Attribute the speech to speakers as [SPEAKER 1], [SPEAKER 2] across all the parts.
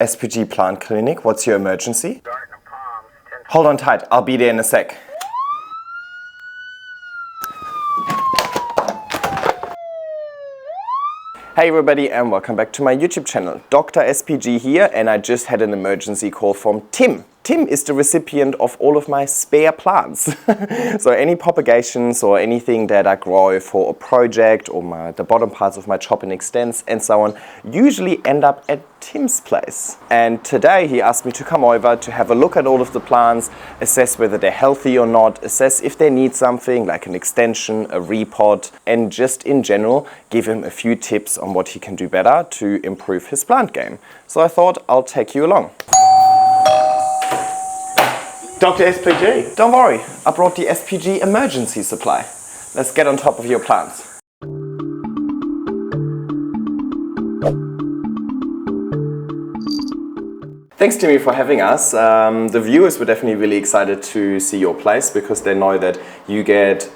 [SPEAKER 1] SPG Plant Clinic. What's your emergency? Hold on tight, I'll be there in a sec. Hey everybody and welcome back to my YouTube channel. Dr. SPG here, and I just had an emergency call from Tim. Tim is the recipient of all of my spare plants. So any propagations or anything that I grow for a project or the bottom parts of my chop and extends and so on usually end up at Tim's place. And today he asked me to come over to have a look at all of the plants, assess whether they're healthy or not, assess if they need something like an extension, a repot, and just in general give him a few tips on what he can do better to improve his plant game. So I thought I'll take you along. Dr. SPG, don't worry, I brought the SPG emergency supply. Let's get on top of your plants. Thanks Timmy for having us. The viewers were definitely really excited to see your place because they know that you get,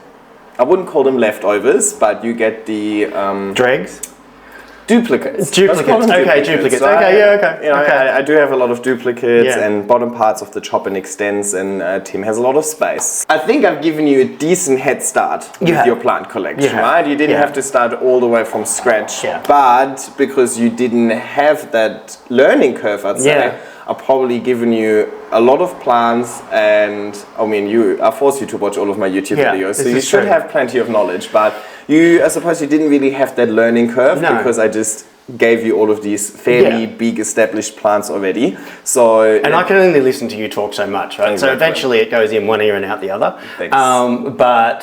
[SPEAKER 1] I wouldn't call them leftovers, but you get the...
[SPEAKER 2] dregs?
[SPEAKER 1] Duplicates.
[SPEAKER 2] Duplicates. Okay, duplicates.
[SPEAKER 1] So
[SPEAKER 2] okay, yeah, okay.
[SPEAKER 1] You know,
[SPEAKER 2] okay.
[SPEAKER 1] I do have a lot of duplicates
[SPEAKER 2] Yeah.
[SPEAKER 1] and bottom parts of the chop and extends, and Tim has a lot of space. I think I've given you a decent head start with your plant collection, right? You didn't have to start all the way from scratch, but because you didn't have that learning curve, I'd say, I've probably given you a lot of plants, and I mean, I forced you to watch all of my YouTube videos, so you should have plenty of knowledge, but I suppose you didn't really have that learning curve because I just gave you all of these fairly big established plants already. So
[SPEAKER 2] and I can only listen to you talk so much, right? Exactly. So eventually it goes in one ear and out the other.
[SPEAKER 1] Thanks.
[SPEAKER 2] But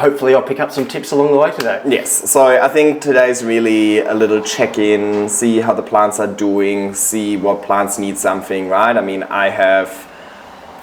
[SPEAKER 2] hopefully I'll pick up some tips along the way today.
[SPEAKER 1] Yes, so I think today's really a little check-in, see how the plants are doing, see what plants need something, right? I mean, I have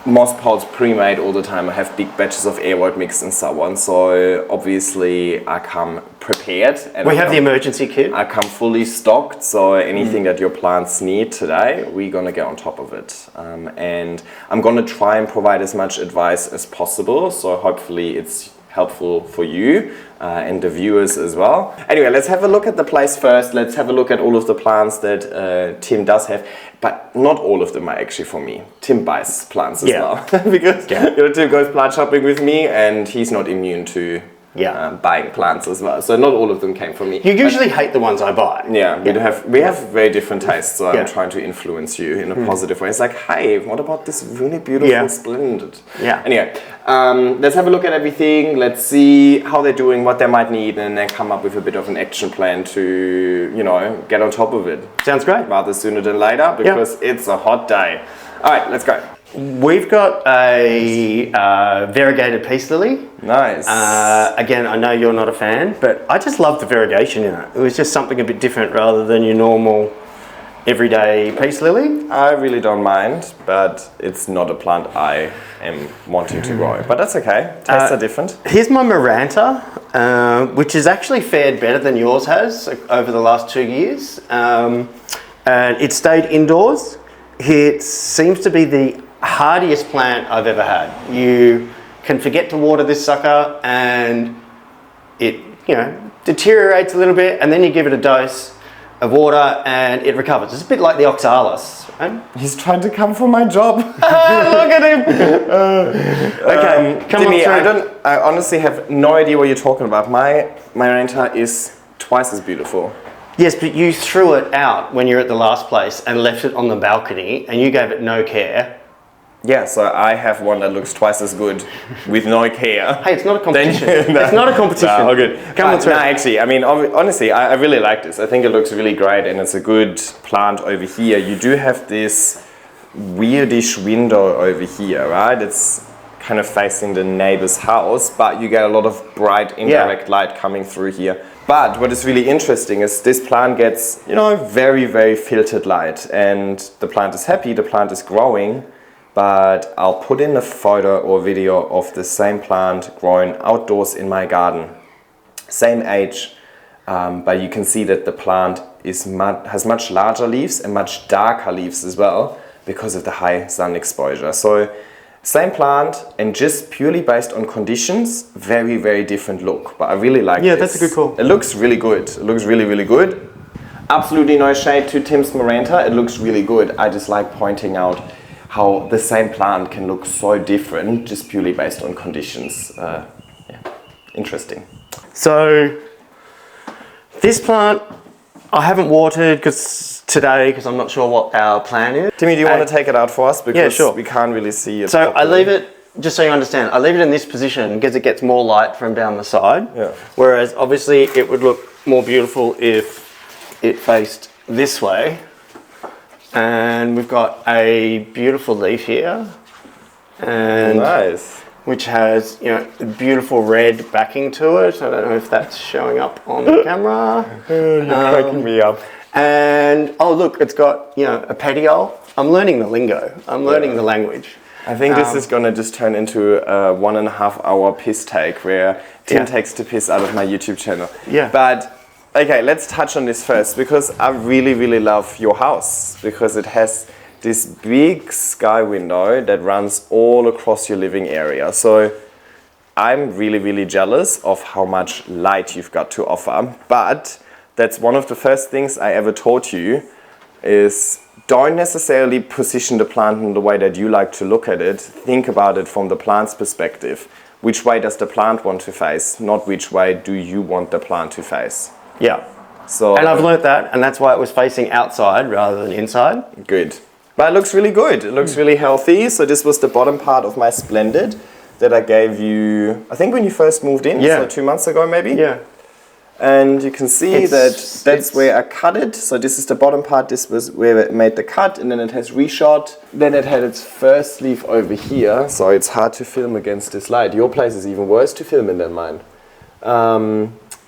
[SPEAKER 1] moss pods pre-made all the time. I have big batches of air mix and so on. So obviously I come prepared. And
[SPEAKER 2] we have the emergency kit.
[SPEAKER 1] I come fully stocked. So anything that your plants need today, we're gonna get on top of it. And I'm gonna try and provide as much advice as possible. So hopefully it's helpful for you and the viewers as well. Anyway, let's have a look at the place first. Let's have a look at all of the plants that Tim does have, but not all of them are actually for me. Tim buys plants as well because Tim goes plant shopping with me and he's not immune to buying plants as well. So not all of them came from me.
[SPEAKER 2] You usually hate the ones I buy.
[SPEAKER 1] We have very different tastes, so I'm trying to influence you in a positive way. It's like, hey, what about this really beautiful splendid? Anyway, let's have a look at everything. Let's see how they're doing, what they might need, and then come up with a bit of an action plan to, you know, get on top of it.
[SPEAKER 2] Sounds great.
[SPEAKER 1] Rather sooner than later because it's a hot day. All right, let's go.
[SPEAKER 2] We've got a variegated peace lily.
[SPEAKER 1] Nice.
[SPEAKER 2] Again, I know you're not a fan, but I just love the variegation in it. It was just something a bit different rather than your normal everyday peace lily.
[SPEAKER 1] I really don't mind, but it's not a plant I am wanting to grow. But that's okay. Tastes are different.
[SPEAKER 2] Here's my Maranta, which has actually fared better than yours has over the last 2 years. And it stayed indoors. It seems to be the hardiest plant I've ever had. You can forget to water this sucker and it, you know, deteriorates a little bit, and then you give it a dose of water and it recovers. It's a bit like the oxalis. Right?
[SPEAKER 1] He's trying to come for my job.
[SPEAKER 2] Look at him. Okay, come
[SPEAKER 1] Timmy,
[SPEAKER 2] on through.
[SPEAKER 1] I honestly have no idea what you're talking about. My Maranta is twice as beautiful.
[SPEAKER 2] Yes, but you threw it out when you were at the last place and left it on the balcony and you gave it no care.
[SPEAKER 1] Yeah, so I have one that looks twice as good with no care.
[SPEAKER 2] Hey, it's not a competition. It's not a competition.
[SPEAKER 1] No, good. Come on, actually, I mean, honestly, I really like this. I think it looks really great and it's a good plant over here. You do have this weirdish window over here, right? It's kind of facing the neighbor's house, but you get a lot of bright indirect light coming through here. But what is really interesting is this plant gets, you know, very, very filtered light, and the plant is happy, the plant is growing, but I'll put in a photo or video of the same plant growing outdoors in my garden. Same age, but you can see that the plant has much larger leaves and much darker leaves as well because of the high sun exposure. So same plant, and just purely based on conditions, very, very different look. But I really like this.
[SPEAKER 2] Yeah, that's a good call.
[SPEAKER 1] It looks really good. It looks really, really good. Absolutely no shade to Tim's Maranta. It looks really good. I just like pointing out how the same plant can look so different just purely based on conditions. Yeah, interesting.
[SPEAKER 2] So this plant I haven't watered today because I'm not sure what our plan is.
[SPEAKER 1] Timmy, do you want to take it out for us? Because
[SPEAKER 2] yeah, sure.
[SPEAKER 1] we can't really see it.
[SPEAKER 2] So
[SPEAKER 1] properly.
[SPEAKER 2] I leave it, just so you understand, I leave it in this position because it gets more light from down the side.
[SPEAKER 1] Yeah.
[SPEAKER 2] Whereas obviously it would look more beautiful if it faced this way. And we've got a beautiful leaf here. And
[SPEAKER 1] nice.
[SPEAKER 2] Which has, you know, beautiful red backing to it. I don't know if that's showing up on the camera.
[SPEAKER 1] You're cracking me up.
[SPEAKER 2] And oh look, it's got, you know, a petiole. I'm learning the lingo. I'm learning the language.
[SPEAKER 1] I think this is gonna just turn into a 1.5 hour piss take where Tim takes the piss out of my YouTube channel.
[SPEAKER 2] Yeah.
[SPEAKER 1] But okay, let's touch on this first because I really, really love your house because it has this big sky window that runs all across your living area. So I'm really, really jealous of how much light you've got to offer. But that's one of the first things I ever taught you is don't necessarily position the plant in the way that you like to look at it. Think about it from the plant's perspective. Which way does the plant want to face, not which way do you want the plant to face.
[SPEAKER 2] Yeah.
[SPEAKER 1] So,
[SPEAKER 2] and I've learnt that, and that's why it was facing outside rather than inside.
[SPEAKER 1] Good. But it looks really good. It looks really healthy. So this was the bottom part of my Splendid that I gave you, I think when you first moved in, so 2 months ago maybe.
[SPEAKER 2] Yeah.
[SPEAKER 1] And you can see that's where I cut it. So this is the bottom part. This was where it made the cut, and then it has reshot. Then it had its first leaf over here. So it's hard to film against this light. Your place is even worse to film in than mine.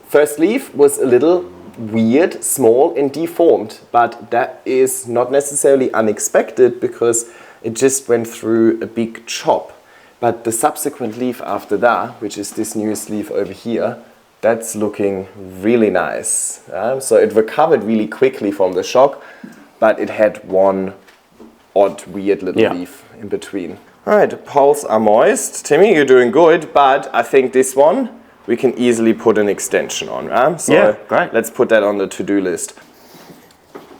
[SPEAKER 1] First leaf was a little weird, small and deformed, but that is not necessarily unexpected because it just went through a big chop. But the subsequent leaf after that, which is this newest leaf over here, that's looking really nice. So it recovered really quickly from the shock, but it had one odd, weird little leaf in between. All right, the poles are moist. Timmy, you're doing good, but I think this one, we can easily put an extension on. So
[SPEAKER 2] great.
[SPEAKER 1] Let's put that on the to-do list.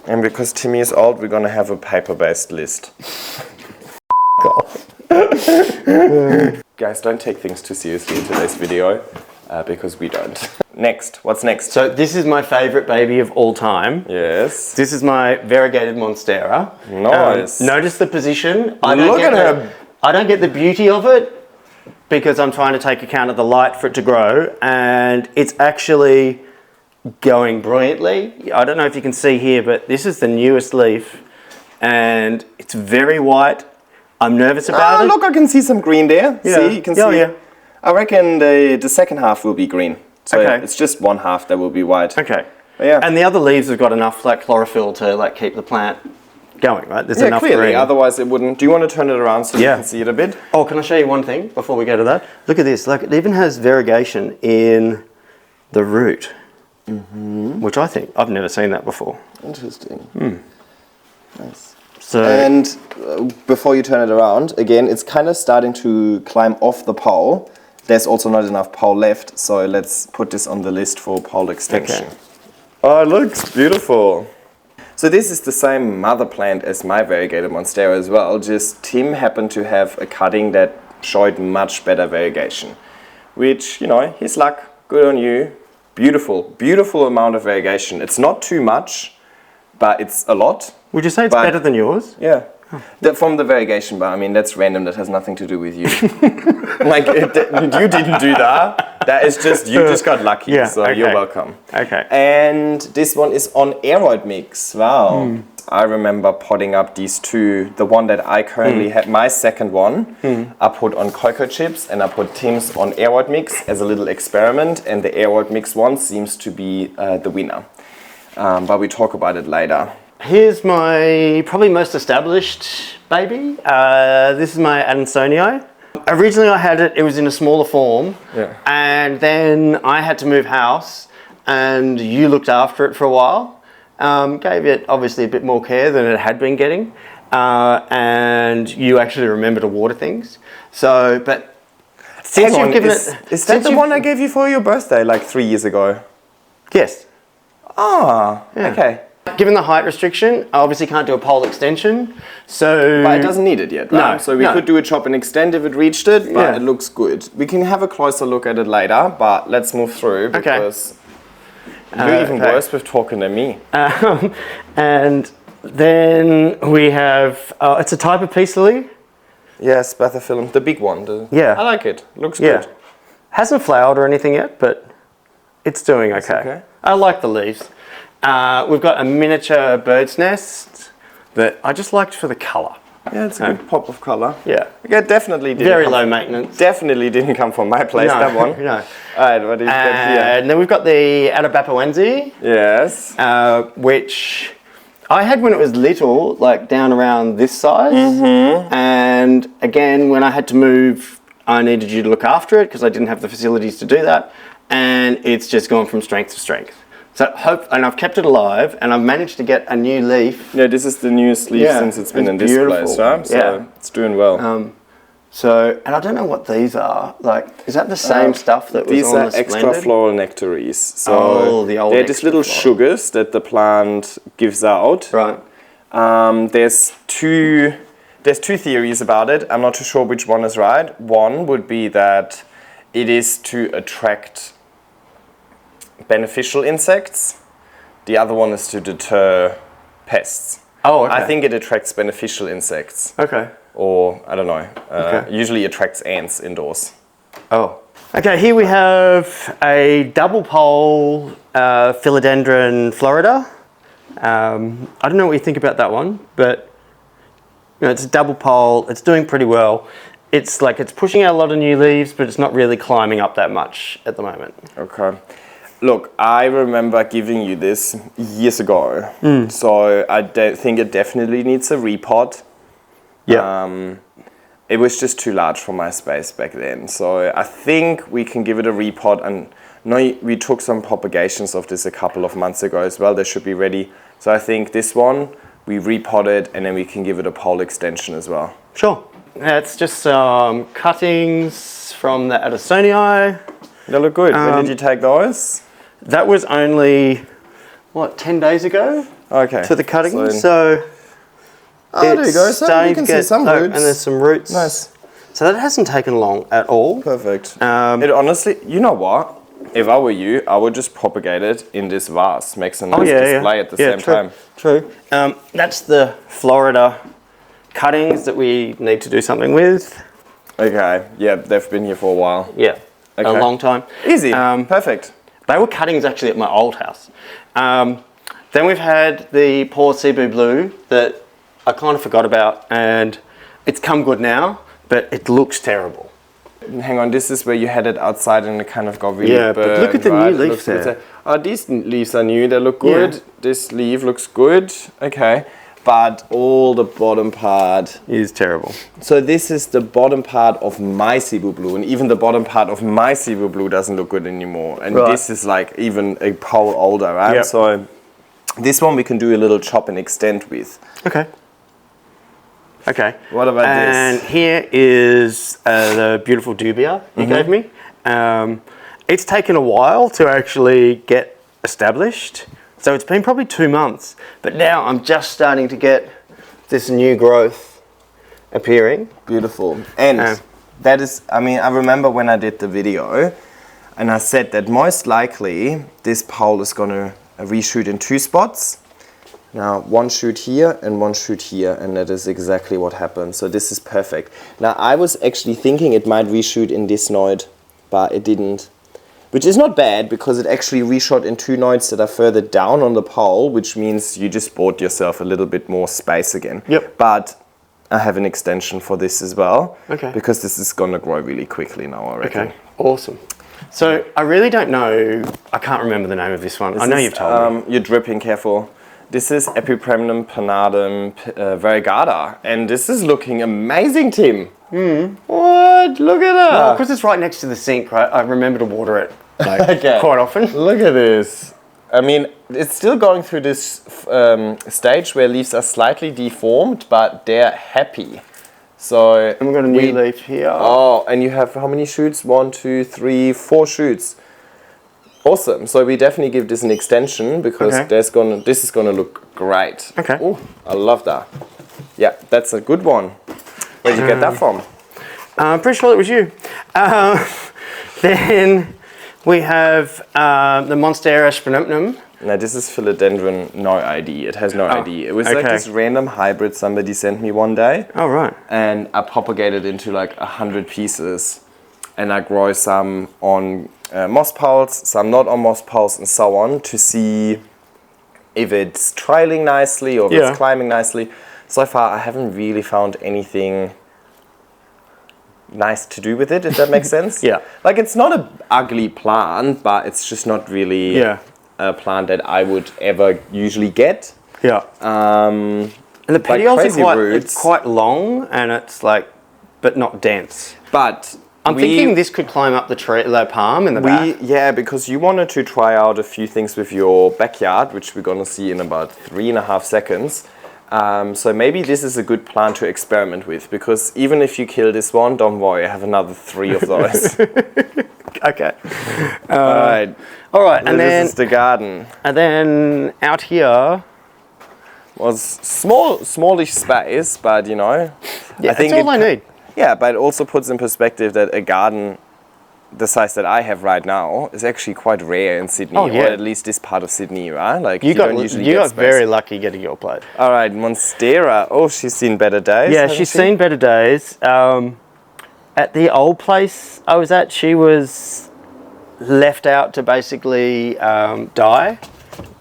[SPEAKER 1] And because Timmy is old, we're gonna have a paper-based list. Guys, don't take things too seriously in today's video, because we don't. Next, what's next?
[SPEAKER 2] So this is my favourite baby of all time.
[SPEAKER 1] Yes.
[SPEAKER 2] This is my variegated Monstera.
[SPEAKER 1] Nice.
[SPEAKER 2] Notice the position.
[SPEAKER 1] Look at her.
[SPEAKER 2] I don't get the beauty of it because I'm trying to take account of the light for it to grow, and it's actually going brilliantly. I don't know if you can see here, but this is the newest leaf and it's very white. I'm nervous about it.
[SPEAKER 1] Look, I can see some green there.
[SPEAKER 2] Yeah.
[SPEAKER 1] See, you can see.
[SPEAKER 2] Yeah.
[SPEAKER 1] I reckon the second half will be green. So
[SPEAKER 2] Okay.
[SPEAKER 1] it's just one half that will be white.
[SPEAKER 2] Okay.
[SPEAKER 1] But yeah.
[SPEAKER 2] And the other leaves have got enough like chlorophyll to like keep the plant going, right? There's enough
[SPEAKER 1] clearly.
[SPEAKER 2] green.
[SPEAKER 1] Otherwise it wouldn't. Do you want to turn it around so you can see it a bit?
[SPEAKER 2] Oh, can I show you one thing before we go to that? Look at this. Like it even has variegation in the root, which I think I've never seen that before.
[SPEAKER 1] Interesting. Nice.
[SPEAKER 2] So
[SPEAKER 1] And before you turn it around, again, it's kind of starting to climb off the pole. There's also not enough pole left, so let's put this on the list for pole extension.
[SPEAKER 2] Okay.
[SPEAKER 1] Oh, it looks beautiful. So this is the same mother plant as my variegated Monstera as well, just Tim happened to have a cutting that showed much better variegation. Which, you know, his luck, good on you. Beautiful, beautiful amount of variegation. It's not too much, but it's a lot.
[SPEAKER 2] would you say it's better than yours?
[SPEAKER 1] Yeah. From the variegation bar, I mean, that's random. That has nothing to do with you. Like, you didn't do that. That is just, you just got lucky.
[SPEAKER 2] Yeah,
[SPEAKER 1] so
[SPEAKER 2] okay.
[SPEAKER 1] you're welcome.
[SPEAKER 2] Okay.
[SPEAKER 1] And this one is on aeroid mix. Wow. I remember potting up these two. The one that I currently had, my second one, I put on cocoa chips and I put Tim's on aeroid mix as a little experiment. And the aeroid mix one seems to be the winner. But we talk about it later.
[SPEAKER 2] Here's my probably most established baby. This is my Adansonii. Originally I had it, it was in a smaller form.
[SPEAKER 1] Yeah.
[SPEAKER 2] And then I had to move house and you looked after it for a while. Gave it obviously a bit more care than it had been getting. And you actually remember to water things. So, but since you've given it...
[SPEAKER 1] Is that the one I gave you for your birthday like 3 years ago?
[SPEAKER 2] Yes.
[SPEAKER 1] Ah, okay.
[SPEAKER 2] Given the height restriction, I obviously can't do a pole extension, so...
[SPEAKER 1] But it doesn't need it yet, right?
[SPEAKER 2] No,
[SPEAKER 1] so we could do a chop and extend if it reached it, but it looks good. We can have a closer look at it later, but let's move through because you're even worse with talking than me.
[SPEAKER 2] And then we have, it's a type of peace lily.
[SPEAKER 1] Yes, Bathyphyllum, the big one.
[SPEAKER 2] Yeah.
[SPEAKER 1] I like it. Looks good.
[SPEAKER 2] Hasn't flowered or anything yet, but it's doing okay. I like the leaves. We've got a miniature bird's nest that I just liked for the colour.
[SPEAKER 1] Yeah, it's a good pop of colour.
[SPEAKER 2] Yeah.
[SPEAKER 1] Yeah, definitely didn't
[SPEAKER 2] Very low maintenance.
[SPEAKER 1] Definitely didn't come from my place, that one.
[SPEAKER 2] No.
[SPEAKER 1] Alright, what do you got here?
[SPEAKER 2] And then we've got the Atabapoense.
[SPEAKER 1] Yes.
[SPEAKER 2] Which I had when it was little, like down around this size. And again, when I had to move, I needed you to look after it because I didn't have the facilities to do that. And it's just gone from strength to strength. So and I've kept it alive, and I've managed to get a new leaf.
[SPEAKER 1] Yeah, this is the newest leaf since it's been in this place, right? So it's doing well.
[SPEAKER 2] And I don't know what these are. Like, is that the same stuff that was on the
[SPEAKER 1] These are extra
[SPEAKER 2] Splendid?
[SPEAKER 1] floral nectaries. So
[SPEAKER 2] the old
[SPEAKER 1] they're just little sugars that the plant gives out.
[SPEAKER 2] Right.
[SPEAKER 1] There's two theories about it. I'm not too sure which one is right. One would be that it is to attract beneficial insects. The other one is to deter pests.
[SPEAKER 2] Oh, okay.
[SPEAKER 1] I think it attracts beneficial insects.
[SPEAKER 2] Okay.
[SPEAKER 1] Or, I don't know, usually attracts ants indoors.
[SPEAKER 2] Oh. Okay, here we have a double pole philodendron florida. I don't know what you think about that one, but it's a double pole. It's doing pretty well. It's pushing out a lot of new leaves, but it's not really climbing up that much at the moment.
[SPEAKER 1] Okay. Look, I remember giving you this years ago. So I think it definitely needs a repot.
[SPEAKER 2] Yeah.
[SPEAKER 1] It was just too large for my space back then. So I think we can give it a repot. And we took some propagations of this a couple of months ago as well. They should be ready. So I think this one, we repotted and then we can give it a pole extension as well.
[SPEAKER 2] Sure. It's just some cuttings from the Addisonii.
[SPEAKER 1] They look good. When did you take those?
[SPEAKER 2] That was only, 10 days ago?
[SPEAKER 1] Okay.
[SPEAKER 2] To the cuttings.
[SPEAKER 1] There you go. So you can see some roots.
[SPEAKER 2] And there's some roots.
[SPEAKER 1] Nice.
[SPEAKER 2] So that hasn't taken long at all.
[SPEAKER 1] Perfect. It honestly, you know what? If I were you, I would just propagate it in this vase. Makes a nice display at the same time.
[SPEAKER 2] True. That's the Florida cuttings that we need to do something with.
[SPEAKER 1] Okay. Yeah, they've been here for a while.
[SPEAKER 2] Yeah. Okay. A long time.
[SPEAKER 1] Easy. Perfect.
[SPEAKER 2] They were cuttings actually at my old house. Then we've had the poor Cebu Blue that I kind of forgot about, and it's come good now, but it looks terrible.
[SPEAKER 1] Hang on, this is where you had it outside and it kind of got really
[SPEAKER 2] burned, but look at the new leaves there.
[SPEAKER 1] Oh, these leaves are new, they look good. Yeah. This leaf looks good, okay. But all the bottom part
[SPEAKER 2] is terrible.
[SPEAKER 1] So this is the bottom part of my Cebu Blue, and even the bottom part of my Cebu Blue doesn't look good anymore. And this is like even a pole older, right?
[SPEAKER 2] Yep.
[SPEAKER 1] So this one we can do a little chop and extend with.
[SPEAKER 2] Okay. Okay.
[SPEAKER 1] What about this?
[SPEAKER 2] And here is the beautiful dubia you gave me. It's taken a while to actually get established. So it's been probably 2 months, but now I'm just starting to get this new growth appearing.
[SPEAKER 1] Beautiful. And that is, I mean, I remember when I did the video and I said that most likely this pole is going to reshoot in 2 spots. Now, one shoot here and one shoot here, and that is exactly what happened. So this is perfect. Now, I was actually thinking it might reshoot in this node, but it didn't. Which is not bad, because it actually reshot in 2 nodes that are further down on the pole, which means you just bought yourself a little bit more space again.
[SPEAKER 2] Yep.
[SPEAKER 1] But I have an extension for this as well.
[SPEAKER 2] Okay.
[SPEAKER 1] Because this is going to grow really quickly now, I reckon.
[SPEAKER 2] Okay, awesome. So I really don't know, I can't remember the name of this one. I know you've told me.
[SPEAKER 1] You're dripping, careful. This is Epipremnum panadum variegata, and this is looking amazing, Tim. What? Look at that.
[SPEAKER 2] Well, because it's right next to the sink, right? I remember to water it quite often.
[SPEAKER 1] Look at this. I mean, it's still going through this stage where leaves are slightly deformed, but they're happy. So
[SPEAKER 2] and we've got a new leaf here.
[SPEAKER 1] Oh, and you have how many shoots? 1, 2, 3, 4 shoots. Awesome. So we definitely give this an extension because this is gonna look great.
[SPEAKER 2] Okay.
[SPEAKER 1] Oh, I love that. Yeah, that's a good one. Where'd you get that from?
[SPEAKER 2] I'm pretty sure it was you. Then we have the Monstera spinopnum.
[SPEAKER 1] No, this is philodendron, no ID. It has no ID. It was like this random hybrid somebody sent me one day.
[SPEAKER 2] Oh, right.
[SPEAKER 1] And I propagated into like 100 pieces. And I grow some on moss pulse, some not on moss pulse, and so on to see if it's trailing nicely or if it's climbing nicely. So far, I haven't really found anything nice to do with it, if that makes sense.
[SPEAKER 2] Yeah.
[SPEAKER 1] Like, it's not an ugly plant, but it's just not really a plant that I would ever usually get.
[SPEAKER 2] Yeah. And the petioles are quite long, and it's like, but not dense.
[SPEAKER 1] But
[SPEAKER 2] I'm thinking this could climb up the tree, the palm in the back.
[SPEAKER 1] Yeah, because you wanted to try out a few things with your backyard, which we're gonna see in about 3.5 seconds. So maybe this is a good plant to experiment with, because even if you kill this one, don't worry, I have another 3 of those.
[SPEAKER 2] Okay.
[SPEAKER 1] All right.
[SPEAKER 2] And then
[SPEAKER 1] this is the garden.
[SPEAKER 2] And then out here
[SPEAKER 1] was smallish space, but you know,
[SPEAKER 2] I think that's all I need.
[SPEAKER 1] Yeah, but it also puts in perspective that a garden the size that I have right now is actually quite rare in Sydney, or at least this part of Sydney, right? Like you don't usually get space.
[SPEAKER 2] Very lucky getting your plate.
[SPEAKER 1] All right, Monstera. Oh, she's seen better days.
[SPEAKER 2] Yeah, she's seen better days. At the old place I was at, she was left out to basically die.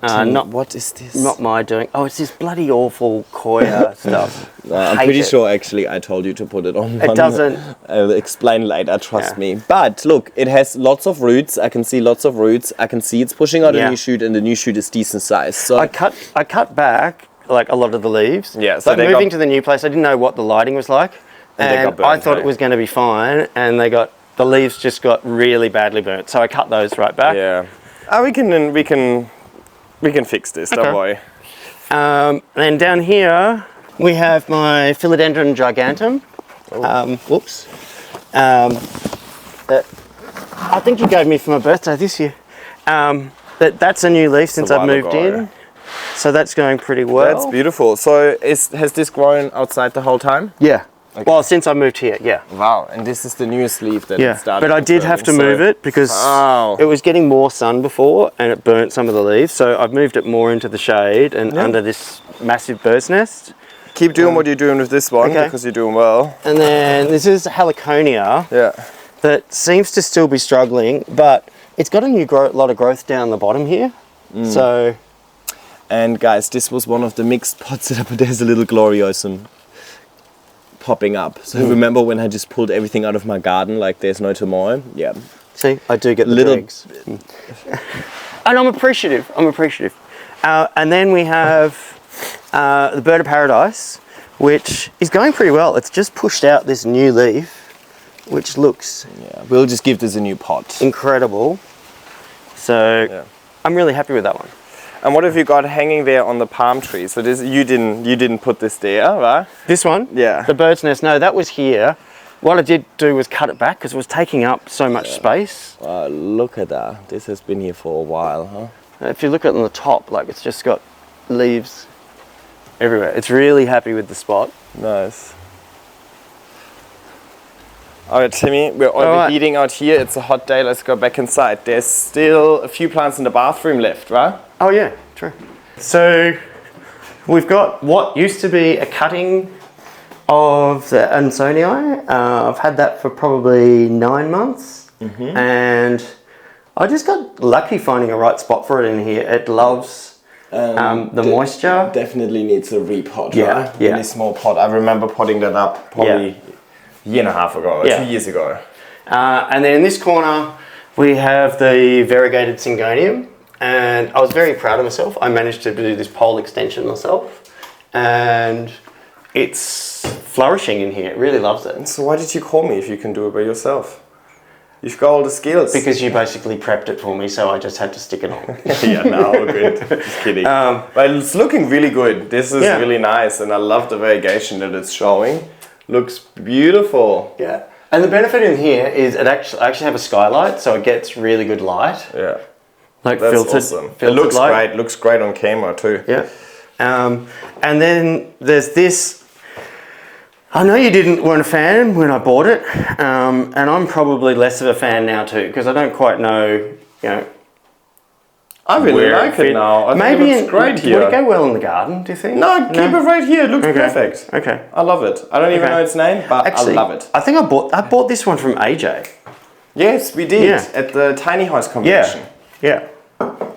[SPEAKER 1] What is this?
[SPEAKER 2] Not my doing. Oh, it's this bloody awful Koya stuff.
[SPEAKER 1] I'm pretty sure actually I told you to put it on.
[SPEAKER 2] It doesn't.
[SPEAKER 1] I'll explain later, trust me. But look, it has lots of roots. I can see lots of roots. I can see it's pushing out a new shoot, and the new shoot is decent size. So
[SPEAKER 2] I cut back like a lot of the leaves.
[SPEAKER 1] Yeah. So
[SPEAKER 2] but moving to the new place, I didn't know what the lighting was like, and I thought it was going to be fine, and the leaves just got really badly burnt. So I cut those right back.
[SPEAKER 1] Yeah. We can fix this, don't worry.
[SPEAKER 2] And down here, we have my Philodendron gigantum. Whoops. That I think you gave me for my birthday this year. That's a new leaf since I've moved in. So that's going pretty well.
[SPEAKER 1] That's beautiful. So has this grown outside the whole time?
[SPEAKER 2] Yeah. Okay. Well, since I moved here, yeah.
[SPEAKER 1] Wow, and this is the newest leaf that it started.
[SPEAKER 2] But I did have to move it because it was getting more sun before and it burnt some of the leaves. So I've moved it more into the shade and under this massive bird's nest.
[SPEAKER 1] Keep doing what you're doing with this one because you're doing well.
[SPEAKER 2] And then this is Heliconia that seems to still be struggling, but it's got a new lot of growth down the bottom here. So,
[SPEAKER 1] and guys, this was one of the mixed pots that I put. There's a little gloriosum popping up. So remember when I just pulled everything out of my garden like there's no tomorrow? Yeah.
[SPEAKER 2] See, I do get the dregs. And I'm appreciative. And then we have the bird of paradise, which is going pretty well. It's just pushed out this new leaf, which looks...
[SPEAKER 1] Yeah, we'll just give this a new pot.
[SPEAKER 2] Incredible. So I'm really happy with that one.
[SPEAKER 1] And what have you got hanging there on the palm tree? So this you didn't put this there, right?
[SPEAKER 2] This one?
[SPEAKER 1] Yeah.
[SPEAKER 2] The bird's nest. No, that was here. What I did do was cut it back because it was taking up so much space.
[SPEAKER 1] Wow, look at that. This has been here for a while, huh?
[SPEAKER 2] If you look at it on the top, like it's just got leaves everywhere. It's really happy with the spot.
[SPEAKER 1] Nice. All right, Timmy, we're overheating out here. It's a hot day. Let's go back inside. There's still a few plants in the bathroom left, right?
[SPEAKER 2] Oh yeah, true. So we've got what used to be a cutting of the Ansonii. I've had that for probably 9 months, and I just got lucky finding a right spot for it in here. It loves the moisture.
[SPEAKER 1] Definitely needs a repot,
[SPEAKER 2] right? Yeah.
[SPEAKER 1] Really small pot. I remember potting that up probably a year and a half ago, or 2 years ago.
[SPEAKER 2] And then in this corner, we have the variegated Syngonium. And I was very proud of myself. I managed to do this pole extension myself. And it's flourishing in here. It really loves it.
[SPEAKER 1] So why did you call me if you can do it by yourself? You've got all the skills.
[SPEAKER 2] Because you basically prepped it for me, so I just had to stick it on.
[SPEAKER 1] Yeah, no, good. Just kidding. But it's looking really good. This is really nice, and I love the variegation that it's showing. Looks beautiful.
[SPEAKER 2] Yeah. And the benefit in here is I actually have a skylight, so it gets really good light.
[SPEAKER 1] Yeah.
[SPEAKER 2] Like
[SPEAKER 1] That's
[SPEAKER 2] filtered.
[SPEAKER 1] awesome. It
[SPEAKER 2] Filtered
[SPEAKER 1] looks
[SPEAKER 2] light.
[SPEAKER 1] great. Looks great on camera too.
[SPEAKER 2] Yeah. And then there's this. I know you weren't a fan when I bought it, and I'm probably less of a fan now too, because I don't quite know, you know.
[SPEAKER 1] I really
[SPEAKER 2] where
[SPEAKER 1] like it now. I think it looks great here.
[SPEAKER 2] Would it go well in the garden, do you think?
[SPEAKER 1] No, keep it right here. It looks perfect.
[SPEAKER 2] Okay.
[SPEAKER 1] I love it. I don't even
[SPEAKER 2] Okay.
[SPEAKER 1] know its name, but
[SPEAKER 2] Actually,
[SPEAKER 1] I love it.
[SPEAKER 2] I think I bought this one from AJ.
[SPEAKER 1] Yes, we did
[SPEAKER 2] Yeah.
[SPEAKER 1] at the tiny house competition
[SPEAKER 2] Yeah.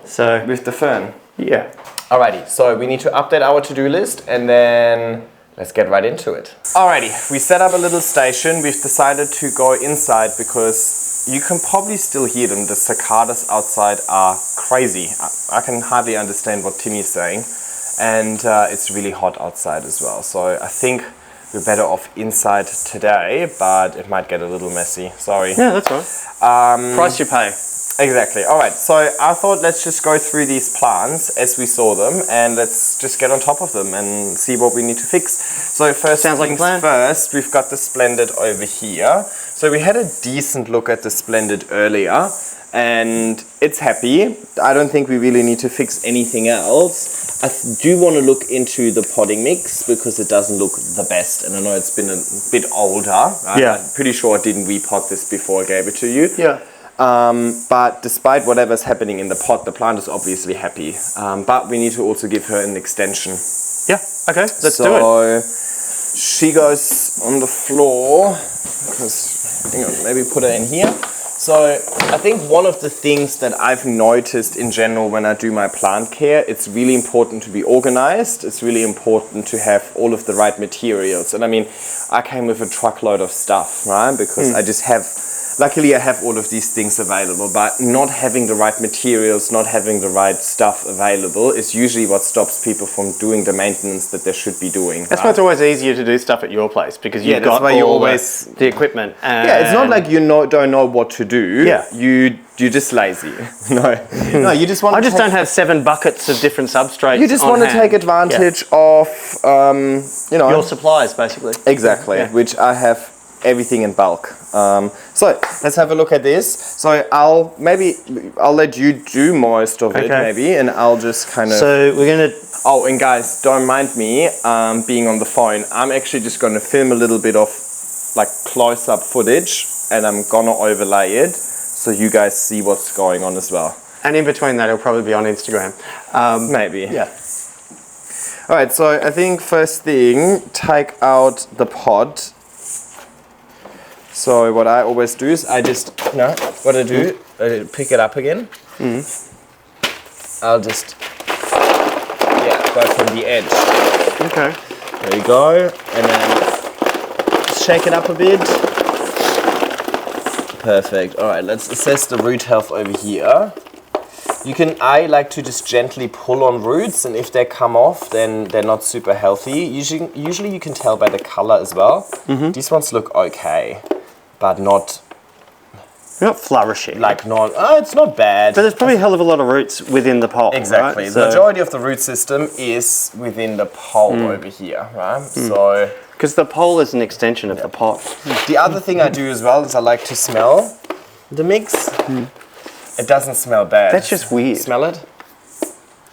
[SPEAKER 2] So,
[SPEAKER 1] with the fern.
[SPEAKER 2] yeah.
[SPEAKER 1] Alrighty, so we need to update our to-do list and then let's get right into it. Alrighty, we set up a little station. We've decided to go inside because you can probably still hear them. The cicadas outside are crazy. I can hardly understand what Timmy's saying. And it's really hot outside as well. So I think we're better off inside today, but it might get a little messy. Sorry.
[SPEAKER 2] Yeah, that's fine. Price you pay.
[SPEAKER 1] Exactly. All right. So I thought let's just go through these plants as we saw them, and let's just get on top of them and see what we need to fix. So first
[SPEAKER 2] Sounds like a
[SPEAKER 1] things
[SPEAKER 2] plan.
[SPEAKER 1] first, we've got the Splendid over here. So we had a decent look at the Splendid earlier, and it's happy. I don't think we really need to fix anything else. I do want to look into the potting mix because it doesn't look the best, and I know it's been a bit older. Right?
[SPEAKER 2] Yeah.
[SPEAKER 1] I'm pretty sure I didn't repot this before I gave it to you.
[SPEAKER 2] Yeah.
[SPEAKER 1] But despite whatever's happening in the pot, the plant is obviously happy. But we need to also give her an extension.
[SPEAKER 2] Yeah. Okay. Let's do it.
[SPEAKER 1] So she goes on the floor. Because, hang on, maybe put her in here. So I think one of the things that I've noticed in general when I do my plant care, it's really important to be organized. It's really important to have all of the right materials. And I mean, I came with a truckload of stuff, right? Because I just have, luckily I have all of these things available, but not having the right materials, not having the right stuff available is usually what stops people from doing the maintenance that they should be doing.
[SPEAKER 2] That's why it's always easier to do stuff at your place, because you've got all the equipment.
[SPEAKER 1] Yeah, it's not like you don't know what to do.
[SPEAKER 2] Yeah.
[SPEAKER 1] You're just lazy. No, you just want.
[SPEAKER 2] I just don't have 7 buckets of different substrates.
[SPEAKER 1] You just
[SPEAKER 2] on
[SPEAKER 1] want to
[SPEAKER 2] hand.
[SPEAKER 1] take advantage of,
[SPEAKER 2] your supplies, basically.
[SPEAKER 1] Exactly,
[SPEAKER 2] Yeah.
[SPEAKER 1] which I have everything in bulk. So let's have a look at this. So I'll let you do most of it,
[SPEAKER 2] Okay.
[SPEAKER 1] maybe, and I'll just kind of.
[SPEAKER 2] So we're gonna.
[SPEAKER 1] Oh, and guys, don't mind me being on the phone. I'm actually just going to film a little bit of like close-up footage, and I'm gonna overlay it so you guys see what's going on as well.
[SPEAKER 2] And in between that, it'll probably be on Instagram.
[SPEAKER 1] Maybe.
[SPEAKER 2] Yeah.
[SPEAKER 1] All right. So I think first thing, take out the pot. So what I always do is I pick it up again. I'll just go from the edge.
[SPEAKER 2] Okay.
[SPEAKER 1] There you go, and then shake it up a bit. Perfect. All right, let's assess the root health over here. I like to just gently pull on roots, and if they come off, then they're not super healthy. Usually you can tell by the color as well. These ones look okay, but not
[SPEAKER 2] flourishing.
[SPEAKER 1] it's not bad.
[SPEAKER 2] But there's probably a hell of a lot of roots within the pot.
[SPEAKER 1] Exactly.
[SPEAKER 2] Right?
[SPEAKER 1] The majority of the root system is within the pole over here, right? So
[SPEAKER 2] because the pole is an extension of the pot.
[SPEAKER 1] the other thing I do as well is I like to smell the mix. It doesn't smell bad.
[SPEAKER 2] That's just weird.
[SPEAKER 1] Smell it?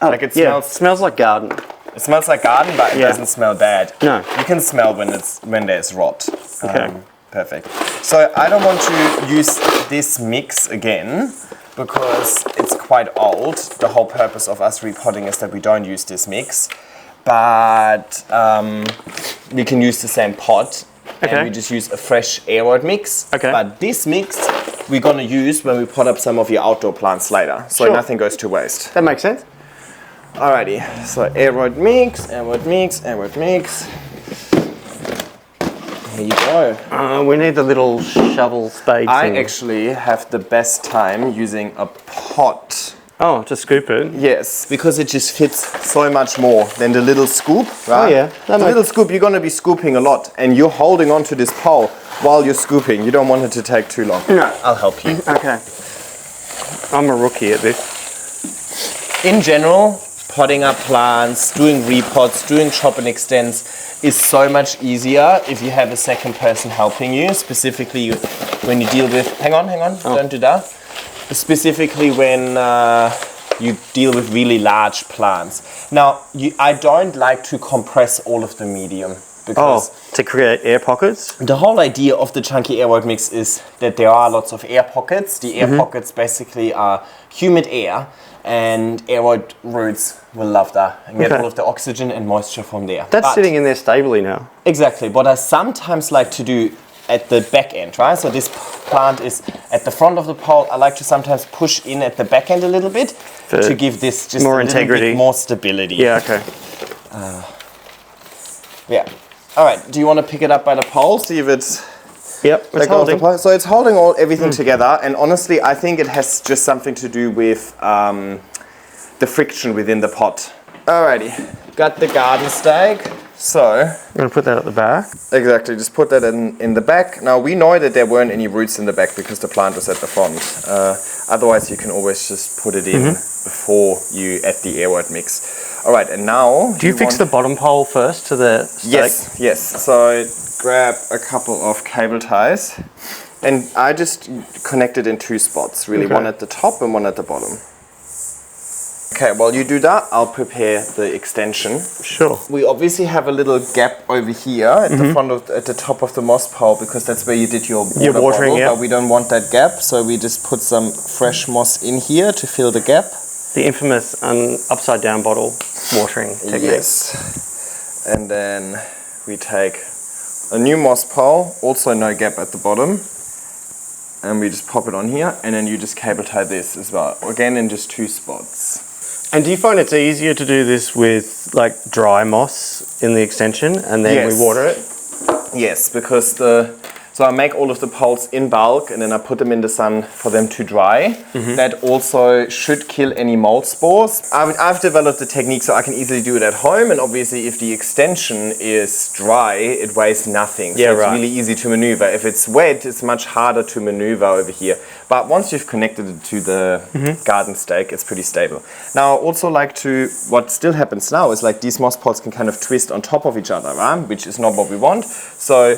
[SPEAKER 2] Oh,
[SPEAKER 1] Like it
[SPEAKER 2] yeah,
[SPEAKER 1] smells-
[SPEAKER 2] it smells like garden.
[SPEAKER 1] It smells like garden, but it doesn't smell bad.
[SPEAKER 2] No.
[SPEAKER 1] You can smell when there's rot.
[SPEAKER 2] Okay.
[SPEAKER 1] Perfect. So I don't want to use this mix again because it's quite old. The whole purpose of us repotting is that we don't use this mix, but we can use the same pot.
[SPEAKER 2] Okay.
[SPEAKER 1] And we just use a fresh aeroid mix.
[SPEAKER 2] Okay.
[SPEAKER 1] But this mix we're going to use when we pot up some of your outdoor plants later. So
[SPEAKER 2] Sure.
[SPEAKER 1] nothing goes to waste.
[SPEAKER 2] That makes sense.
[SPEAKER 1] Alrighty, so aeroid mix, aeroid mix, aeroid mix. Here you go.
[SPEAKER 2] We need the little shovel spade
[SPEAKER 1] I
[SPEAKER 2] thing.
[SPEAKER 1] actually have the best time using a pot.
[SPEAKER 2] Oh, to scoop it.
[SPEAKER 1] Yes, because it just fits so much more than the little scoop, right?
[SPEAKER 2] Oh, yeah.
[SPEAKER 1] The little scoop, you're going to be scooping a lot, and you're holding onto this pole while you're scooping. You don't want it to take too long.
[SPEAKER 2] No.
[SPEAKER 1] I'll help you.
[SPEAKER 2] Okay. I'm a rookie at this.
[SPEAKER 1] In general, potting up plants, doing repots, doing chop and extends is so much easier if you have a second person helping you, specifically when you deal with, hang on, don't do that. specifically when you deal with really large plants. Now, I don't like to compress all of the medium because
[SPEAKER 2] to create air pockets?
[SPEAKER 1] the whole idea of the chunky airwood mix is that there are lots of air pockets. The air pockets basically are humid air, and airwood roots will love that and get all of the oxygen and moisture from there.
[SPEAKER 2] That's sitting in there stably now.
[SPEAKER 1] Exactly. What I sometimes like to do at the back end, right? So this plant is at the front of the pole. I like to sometimes push in at the back end a little bit to give this just
[SPEAKER 2] more
[SPEAKER 1] a little
[SPEAKER 2] integrity,
[SPEAKER 1] bit more stability.
[SPEAKER 2] Yeah, okay.
[SPEAKER 1] Yeah. All right. Do you want to pick it up by the pole? See if it's.
[SPEAKER 2] Yep, it's holding.
[SPEAKER 1] So it's holding everything together, and honestly, I think it has just something to do with the friction within the pot. Alrighty, got the garden stake. So
[SPEAKER 2] I'm going to put that at the back.
[SPEAKER 1] Exactly, just put that in the back. Now we know that there weren't any roots in the back because the plant was at the front. Otherwise, you can always just put it in before you add the airwood mix. All right, and now
[SPEAKER 2] do you fix the bottom pole first to the stake?
[SPEAKER 1] Yes. So grab a couple of cable ties, and I just connect it in two spots, really, one at the top and one at the bottom. Okay, while you do that, I'll prepare the extension.
[SPEAKER 2] Sure.
[SPEAKER 1] We obviously have a little gap over here at the front at the top of the moss pole, because that's where you did your watering, bottle, but we don't want that gap, so we just put some fresh moss in here to fill the gap.
[SPEAKER 2] The infamous upside down bottle watering technique.
[SPEAKER 1] Yes. And then we take a new moss pole, also no gap at the bottom, and we just pop it on here, and then you just cable tie this as well, again in just two spots.
[SPEAKER 2] And do you find it's easier to do this with like dry moss in the extension and then we water it?
[SPEAKER 1] Yes, because so I make all of the poles in bulk and then I put them in the sun for them to dry. That also should kill any mold spores. I've developed a technique so I can easily do it at home, and obviously if the extension is dry, it weighs nothing. So it's really easy to maneuver. If it's wet, it's much harder to maneuver over here. But once you've connected it to the garden stake, it's pretty stable. Now I also like to, what still happens now is like these moss poles can kind of twist on top of each other, right? Which is not what we want. So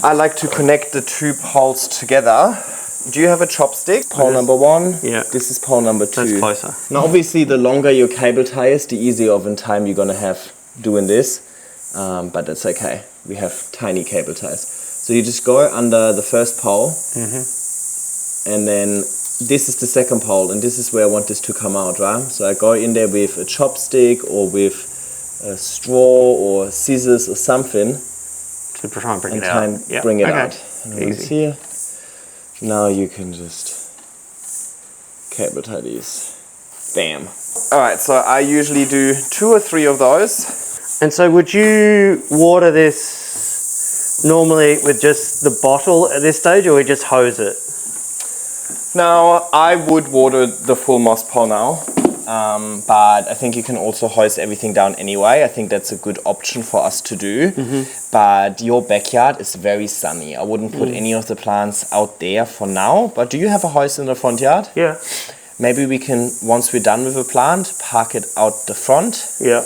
[SPEAKER 1] I like to connect the two poles together. Do you have a chopstick? Pole number one.
[SPEAKER 2] Yeah.
[SPEAKER 1] This is pole number two.
[SPEAKER 2] That's closer.
[SPEAKER 1] Now obviously the longer your cable tie is, the easier of a time you're gonna have doing this. But that's okay. We have tiny cable ties. So you just go under the first pole, and then this is the second pole, and this is where I want this to come out, right? So I go in there with a chopstick or with a straw or scissors or something.
[SPEAKER 2] To try and bring it
[SPEAKER 1] out. Bring it out.
[SPEAKER 2] Easy.
[SPEAKER 1] Here. Now you can just cable tie these. Bam. Alright, so I usually do 2 or 3 of those.
[SPEAKER 2] And so would you water this normally with just the bottle at this stage, or would you just hose it?
[SPEAKER 1] Now, I would water the full moss pole now. But I think you can also hose everything down anyway. I think that's a good option for us to do. But your backyard is very sunny. I wouldn't put any of the plants out there for now. But do you have a hose in the front yard?
[SPEAKER 2] Yeah.
[SPEAKER 1] Maybe we can, once we're done with a plant, park it out the front.
[SPEAKER 2] Yeah.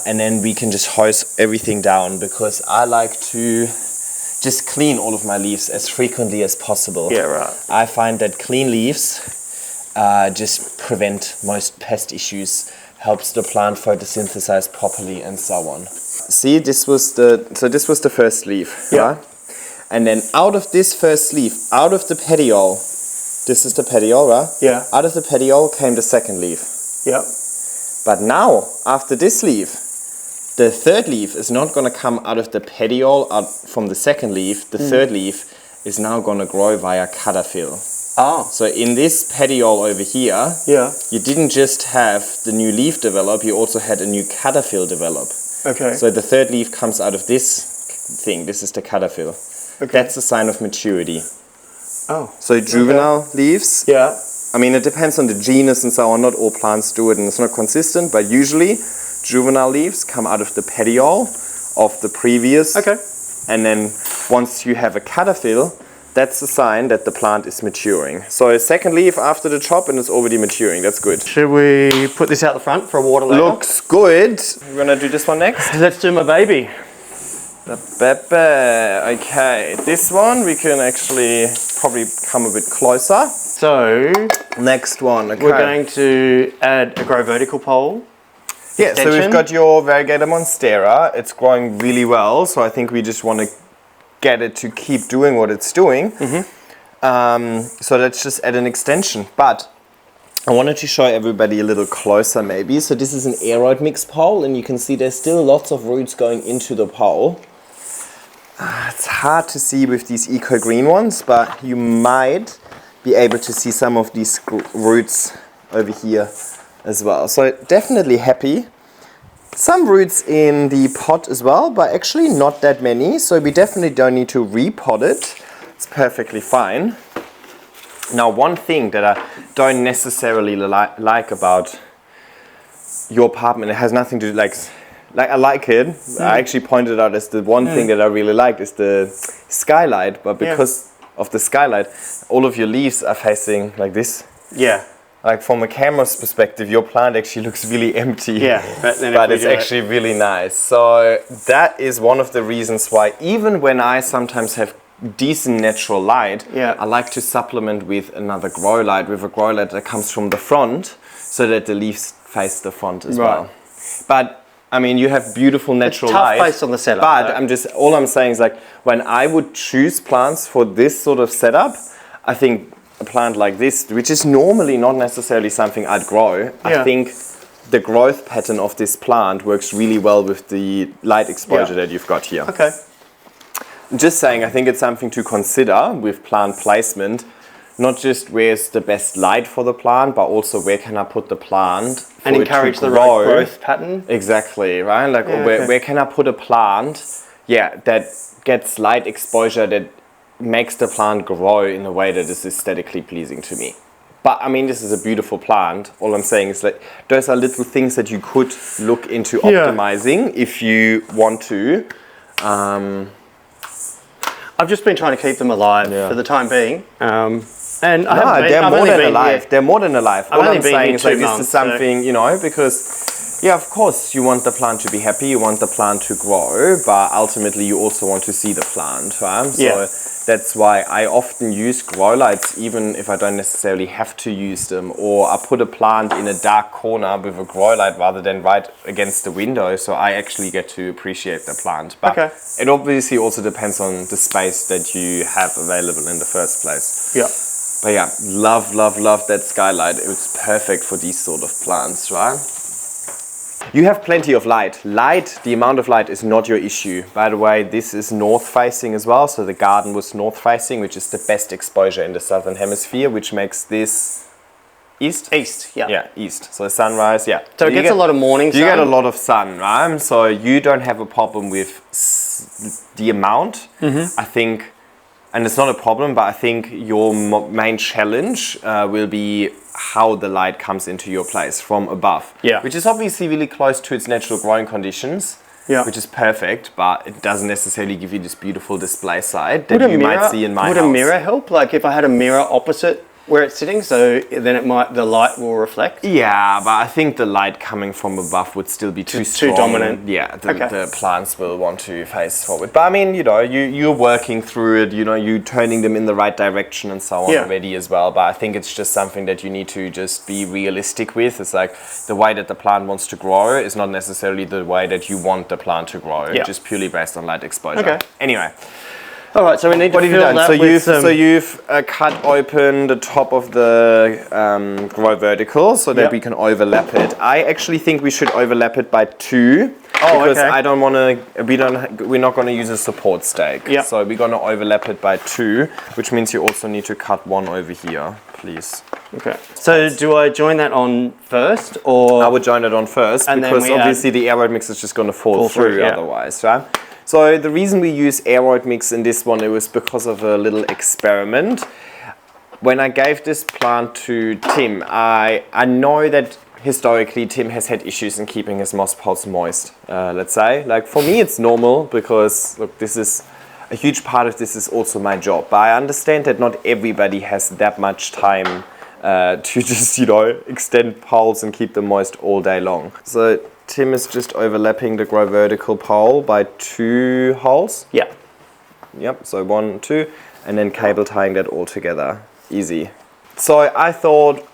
[SPEAKER 1] And then we can just hose everything down, because I like to just clean all of my leaves as frequently as possible.
[SPEAKER 2] Yeah, right.
[SPEAKER 1] I find that clean leaves just prevent most pest issues, helps the plant photosynthesize properly, and so on. See, this was the first leaf, right? And then out of this first leaf, out of the petiole, this is the petiole, right?
[SPEAKER 2] Yeah.
[SPEAKER 1] Out of the petiole came the second leaf.
[SPEAKER 2] Yeah.
[SPEAKER 1] But now, after this leaf, the third leaf is not going to come out of the petiole out from the second leaf. The third leaf is now going to grow via caterpillar.
[SPEAKER 2] Oh.
[SPEAKER 1] So in this petiole over here, you didn't just have the new leaf develop, you also had a new caterpillar develop.
[SPEAKER 2] Okay.
[SPEAKER 1] So the third leaf comes out of this thing. This is the caterpillar. Okay. That's a sign of maturity.
[SPEAKER 2] Oh.
[SPEAKER 1] So juvenile leaves.
[SPEAKER 2] Yeah.
[SPEAKER 1] I mean, it depends on the genus and so on. Not all plants do it, and it's not consistent, but usually juvenile leaves come out of the petiole of the previous.
[SPEAKER 2] Okay.
[SPEAKER 1] And then once you have a caterpillar, that's a sign that the plant is maturing. So a second leaf after the chop and it's already maturing. That's good.
[SPEAKER 2] Should we put this out the front for a water later?
[SPEAKER 1] Looks good. We're gonna do this one next.
[SPEAKER 2] Let's do my baby.
[SPEAKER 1] The pepe. Okay, this one we can actually probably come a bit closer.
[SPEAKER 2] So
[SPEAKER 1] Next one, okay.
[SPEAKER 2] we're going to add a grow vertical pole.
[SPEAKER 1] Yeah, so we've got your variegator monstera. It's growing really well, so I think we just want to get it to keep doing what it's doing. So let's just add an extension. But I wanted to show everybody a little closer maybe. So this is an aeroid mix pole, and you can see there's still lots of roots going into the pole. It's hard to see with these eco green ones, but you might be able to see some of these roots over here as well. So definitely happy. Some roots in the pot as well, but actually not that many. So we definitely don't need to repot it. It's perfectly fine. Now, one thing that I don't necessarily like about your apartment, it has nothing to do, like I like it. I actually pointed out as the one thing that I really like is the skylight, but because of the skylight, all of your leaves are facing like this.
[SPEAKER 2] Yeah.
[SPEAKER 1] Like from a camera's perspective, your plant actually looks really empty.
[SPEAKER 2] Yeah,
[SPEAKER 1] but it's actually really nice. So that is one of the reasons why, even when I sometimes have decent natural light, I like to supplement with another grow light, with a grow light that comes from the front, so that the leaves face the front as well. But I mean, you have beautiful natural light.
[SPEAKER 2] It's tough based on the setup.
[SPEAKER 1] But all I'm saying is, like, when I would choose plants for this sort of setup, I think a plant like this, which is normally not necessarily something I'd grow, I think the growth pattern of this plant works really well with the light exposure that you've got here.
[SPEAKER 2] Okay.
[SPEAKER 1] Just saying, I think it's something to consider with plant placement. Not just where's the best light for the plant, but also where can I put the plant
[SPEAKER 2] and encourage the right growth pattern.
[SPEAKER 1] Exactly, right? Like where can I put a plant, that gets light exposure, that makes the plant grow in a way that is aesthetically pleasing to me. But I mean, this is a beautiful plant. All I'm saying is that those are little things that you could look into optimizing if you want to.
[SPEAKER 2] I've just been trying to keep them alive for the time being. And
[SPEAKER 1] they're more than alive. They're more than alive. All I'm saying is, like, this is something, because, of course, you want the plant to be happy, you want the plant to grow, but ultimately you also want to see the plant, right? So that's why I often use grow lights, even if I don't necessarily have to use them, or I put a plant in a dark corner with a grow light rather than right against the window, so I actually get to appreciate the plant. But it obviously also depends on the space that you have available in the first place.
[SPEAKER 2] Yeah.
[SPEAKER 1] But yeah, love that skylight. It's perfect for these sort of plants, right? You have plenty of light. The amount of light is not your issue. By the way, this is north facing as well. So the garden was north facing, which is the best exposure in the southern hemisphere, which makes this east?
[SPEAKER 2] East, yeah.
[SPEAKER 1] Yeah, east. So sunrise,
[SPEAKER 2] So it gets a lot of morning sun.
[SPEAKER 1] You get a lot of sun, right? So you don't have a problem with the amount. I think, and it's not a problem, but I think your main challenge will be how the light comes into your place from above. Yeah. Which is obviously really close to its natural growing conditions, which is perfect, but it doesn't necessarily give you this beautiful display side that you might see in my house.
[SPEAKER 2] Would a mirror help? Like if I had a mirror opposite where it's sitting, so then the light will reflect?
[SPEAKER 1] Yeah, but I think the light coming from above would still be too strong.
[SPEAKER 2] Too dominant.
[SPEAKER 1] Yeah, the plants will want to face forward. But I mean, you're working through it, you're turning them in the right direction and so on already as well. But I think it's just something that you need to just be realistic with. It's like the way that the plant wants to grow is not necessarily the way that you want the plant to grow, just purely based on light exposure. Okay. Anyway.
[SPEAKER 2] All right, so we need to fill that
[SPEAKER 1] so you've cut open the top of the grow vertical so that we can overlap it. I actually think we should overlap it by 2 because I don't want to. We're not going to use a support stake. Yeah. So we're going to overlap it by 2, which means you also need to cut 1 over here, please.
[SPEAKER 2] Okay. So do I join that on first, or
[SPEAKER 1] I would join it on first because obviously the aeroid mix is just going to fall through otherwise, right? So the reason we use aeroid mix in this one, it was because of a little experiment. When I gave this plant to Tim, I know that historically Tim has had issues in keeping his moss pots moist, let's say. Like for me it's normal because look, this is a huge part of this is also my job. But I understand that not everybody has that much time to just, extend poles and keep them moist all day long. So Tim is just overlapping the grow vertical pole by 2 holes. Yeah. Yep, so 1, 2, and then cable tying that all together. Easy. So I thought,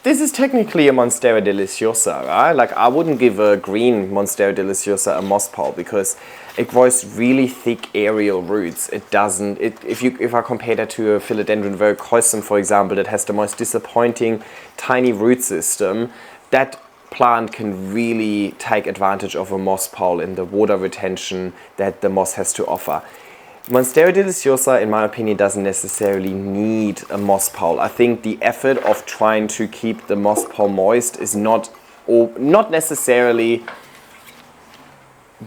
[SPEAKER 1] this is technically a Monstera deliciosa, right? Like I wouldn't give a green Monstera deliciosa a moss pole because it grows really thick aerial roots. It doesn't, if I compare that to a Philodendron verrucosum, for example, that has the most disappointing tiny root system, that plant can really take advantage of a moss pole in the water retention that the moss has to offer. Monstera deliciosa, in my opinion, doesn't necessarily need a moss pole. I think the effort of trying to keep the moss pole moist is not necessarily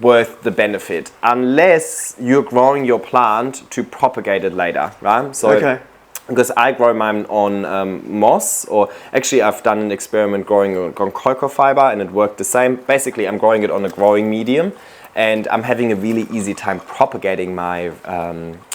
[SPEAKER 1] worth the benefit unless you're growing your plant to propagate it later, right? So,
[SPEAKER 2] okay.
[SPEAKER 1] Because I grow mine on moss, or actually I've done an experiment growing on cocoa fiber and it worked the same. Basically, I'm growing it on a growing medium. And I'm having a really easy time propagating my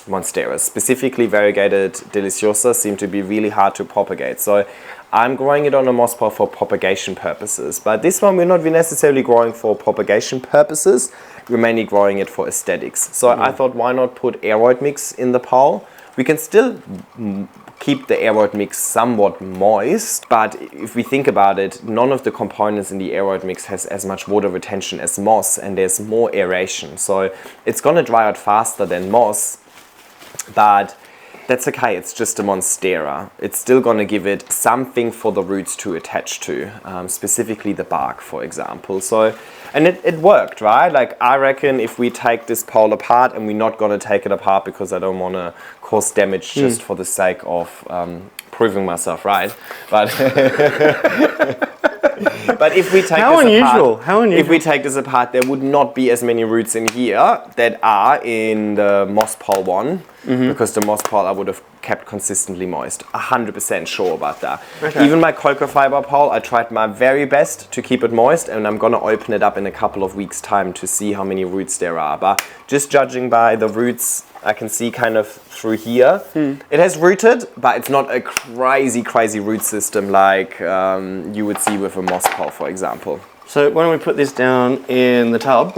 [SPEAKER 1] Monsteras. Specifically, variegated deliciosas seem to be really hard to propagate. So I'm growing it on a moss pole for propagation purposes. But this one we're not necessarily growing for propagation purposes. We're mainly growing it for aesthetics. So I thought, why not put aeroid mix in the pole? We can still keep the aeroid mix somewhat moist, but if we think about it, none of the components in the aeroid mix has as much water retention as moss, and there's more aeration. So it's going to dry out faster than moss, but that's okay, it's just a Monstera. It's still going to give it something for the roots to attach to, specifically the bark, for example. So, and it worked, right? Like I reckon if we take this pole apart, and we're not going to take it apart because I don't want to cause damage just for the sake of proving myself right. But but if we take if we take this apart, there would not be as many roots in here that are in the moss pole one, because the moss pole I would have kept consistently moist. 100% sure about that. Okay. Even my cocoa fiber pole, I tried my very best to keep it moist, and I'm gonna open it up in a couple of weeks' time to see how many roots there are. But just judging by the roots, I can see kind of through here. It has rooted, but it's not a crazy root system like you would see with a moss pole, for example.
[SPEAKER 2] So why don't we put this down in the tub?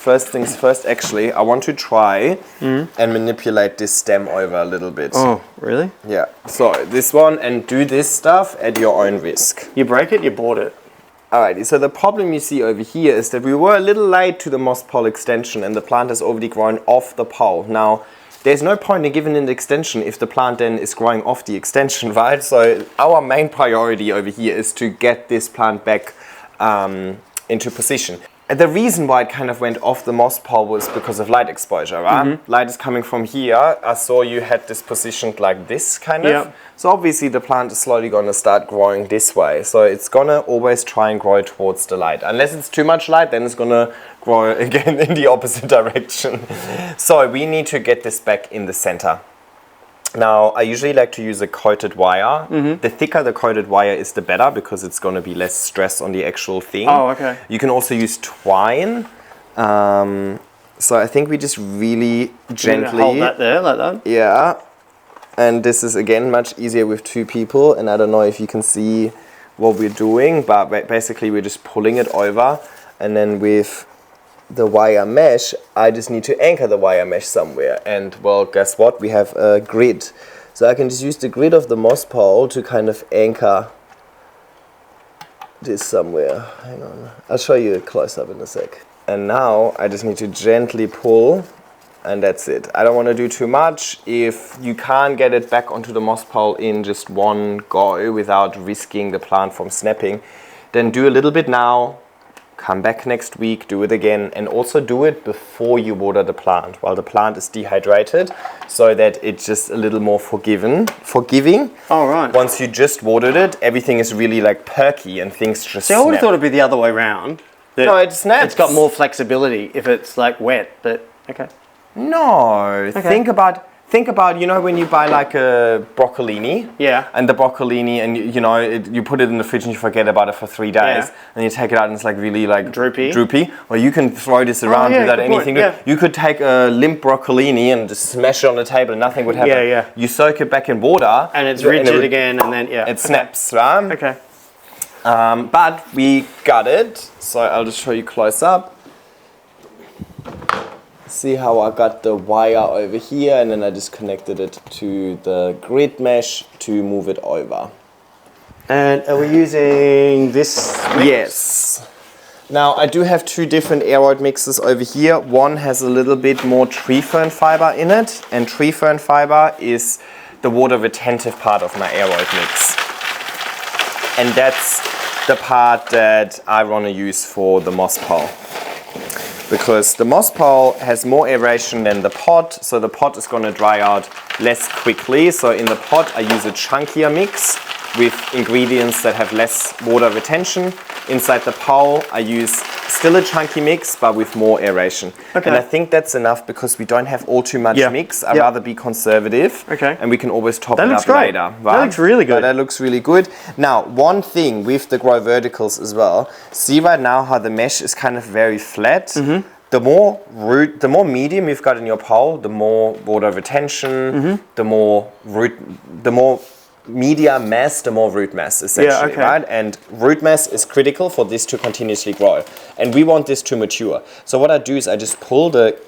[SPEAKER 1] First things first, actually, I want to try and manipulate this stem over a little bit.
[SPEAKER 2] Oh, really?
[SPEAKER 1] Yeah. So this one, and do this stuff at your own risk.
[SPEAKER 2] You break it, you bought it.
[SPEAKER 1] Alrighty, so the problem you see over here is that we were a little late to the moss pole extension and the plant has already grown off the pole. Now, there's no point in giving an extension if the plant then is growing off the extension, right? So our main priority over here is to get this plant back into position. And the reason why it kind of went off the moss pole was because of light exposure, right? Light is coming from here. I saw you had this positioned like this, kind of. Yep. So obviously the plant is slowly going to start growing this way. So it's going to always try and grow towards the light. Unless it's too much light, then it's going to grow again in the opposite direction. So we need to get this back in the center. Now, I usually like to use a coated wire. The thicker the coated wire is, the better, because it's going to be less stress on the actual thing.
[SPEAKER 2] Oh, okay.
[SPEAKER 1] You can also use twine. So I think we just really gently...
[SPEAKER 2] Hold that there, like that?
[SPEAKER 1] Yeah. And this is, again, much easier with two people. And I don't know if you can see what we're doing, but basically we're just pulling it over. And then with the wire mesh, I just need to anchor the wire mesh somewhere. And well, guess what? We have a grid. So I can just use the grid of the moss pole to kind of anchor this somewhere. Hang on. I'll show you a close up in a sec. And now I just need to gently pull, and that's it. I don't want to do too much. If you can't get it back onto the moss pole in just one go without risking the plant from snapping, then do a little bit now. Come back next week, do it again, and also do it before you water the plant, while the plant is dehydrated, so that it's just a little more forgiving.
[SPEAKER 2] Oh, right.
[SPEAKER 1] Once you just watered it, everything is really like perky and things just
[SPEAKER 2] See, I would have thought it'd be the other way around.
[SPEAKER 1] No, it snaps.
[SPEAKER 2] It's got more flexibility if it's like wet, but okay.
[SPEAKER 1] No, okay. Think about, you know, when you buy like a broccolini.
[SPEAKER 2] Yeah.
[SPEAKER 1] And the broccolini, and you know, you put it in the fridge and you forget about it for 3 days. Yeah. And you take it out and it's like really like droopy. Well, you can throw this around without anything. Yeah. You could take a limp broccolini and just smash it on the table and nothing would happen.
[SPEAKER 2] Yeah, yeah.
[SPEAKER 1] You soak it back in water.
[SPEAKER 2] And it's rigid again, and then,
[SPEAKER 1] it snaps, right?
[SPEAKER 2] Okay.
[SPEAKER 1] But we got it. So I'll just show you close up. See how I got the wire over here and then I just connected it to the grid mesh to move it over.
[SPEAKER 2] And are we using this mix?
[SPEAKER 1] Yes. Now I do have two different aeroid mixes over here. One has a little bit more tree fern fiber in it, and tree fern fiber is the water retentive part of my aeroid mix. And that's the part that I want to use for the moss pole. Because the moss pole has more aeration than the pot, so the pot is going to dry out less quickly. So in the pot I use a chunkier mix with ingredients that have less water retention. Inside the pole I use still a chunky mix but with more aeration.
[SPEAKER 2] Okay.
[SPEAKER 1] And I think that's enough because we don't have all too much mix. I'd rather be conservative.
[SPEAKER 2] Okay.
[SPEAKER 1] And we can always top it up
[SPEAKER 2] great.
[SPEAKER 1] later. Right?
[SPEAKER 2] That looks really good.
[SPEAKER 1] But that looks really good. Now, one thing with the grow verticals as well, see right now how the mesh is kind of very flat.
[SPEAKER 2] Mm-hmm.
[SPEAKER 1] The more medium you've got in your pole, the more water retention, the more media mass, the more root mass, essentially, right? And root mass is critical for this to continuously grow. And we want this to mature. So what I do is I just pull the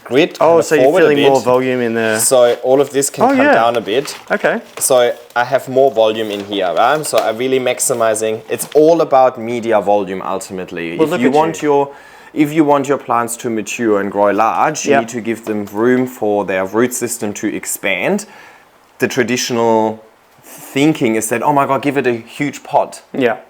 [SPEAKER 1] grid
[SPEAKER 2] so you're
[SPEAKER 1] forward
[SPEAKER 2] feeling
[SPEAKER 1] a bit,
[SPEAKER 2] more volume in there.
[SPEAKER 1] so all of this can come down a bit.
[SPEAKER 2] Okay.
[SPEAKER 1] So I have more volume in here, right? So I'm really maximizing. It's all about media volume ultimately.
[SPEAKER 2] Well,
[SPEAKER 1] if you want your plants to mature and grow large, you need to give them room for their root system to expand. The traditional thinking is that, oh my God, give it a huge pot.
[SPEAKER 2] Yeah.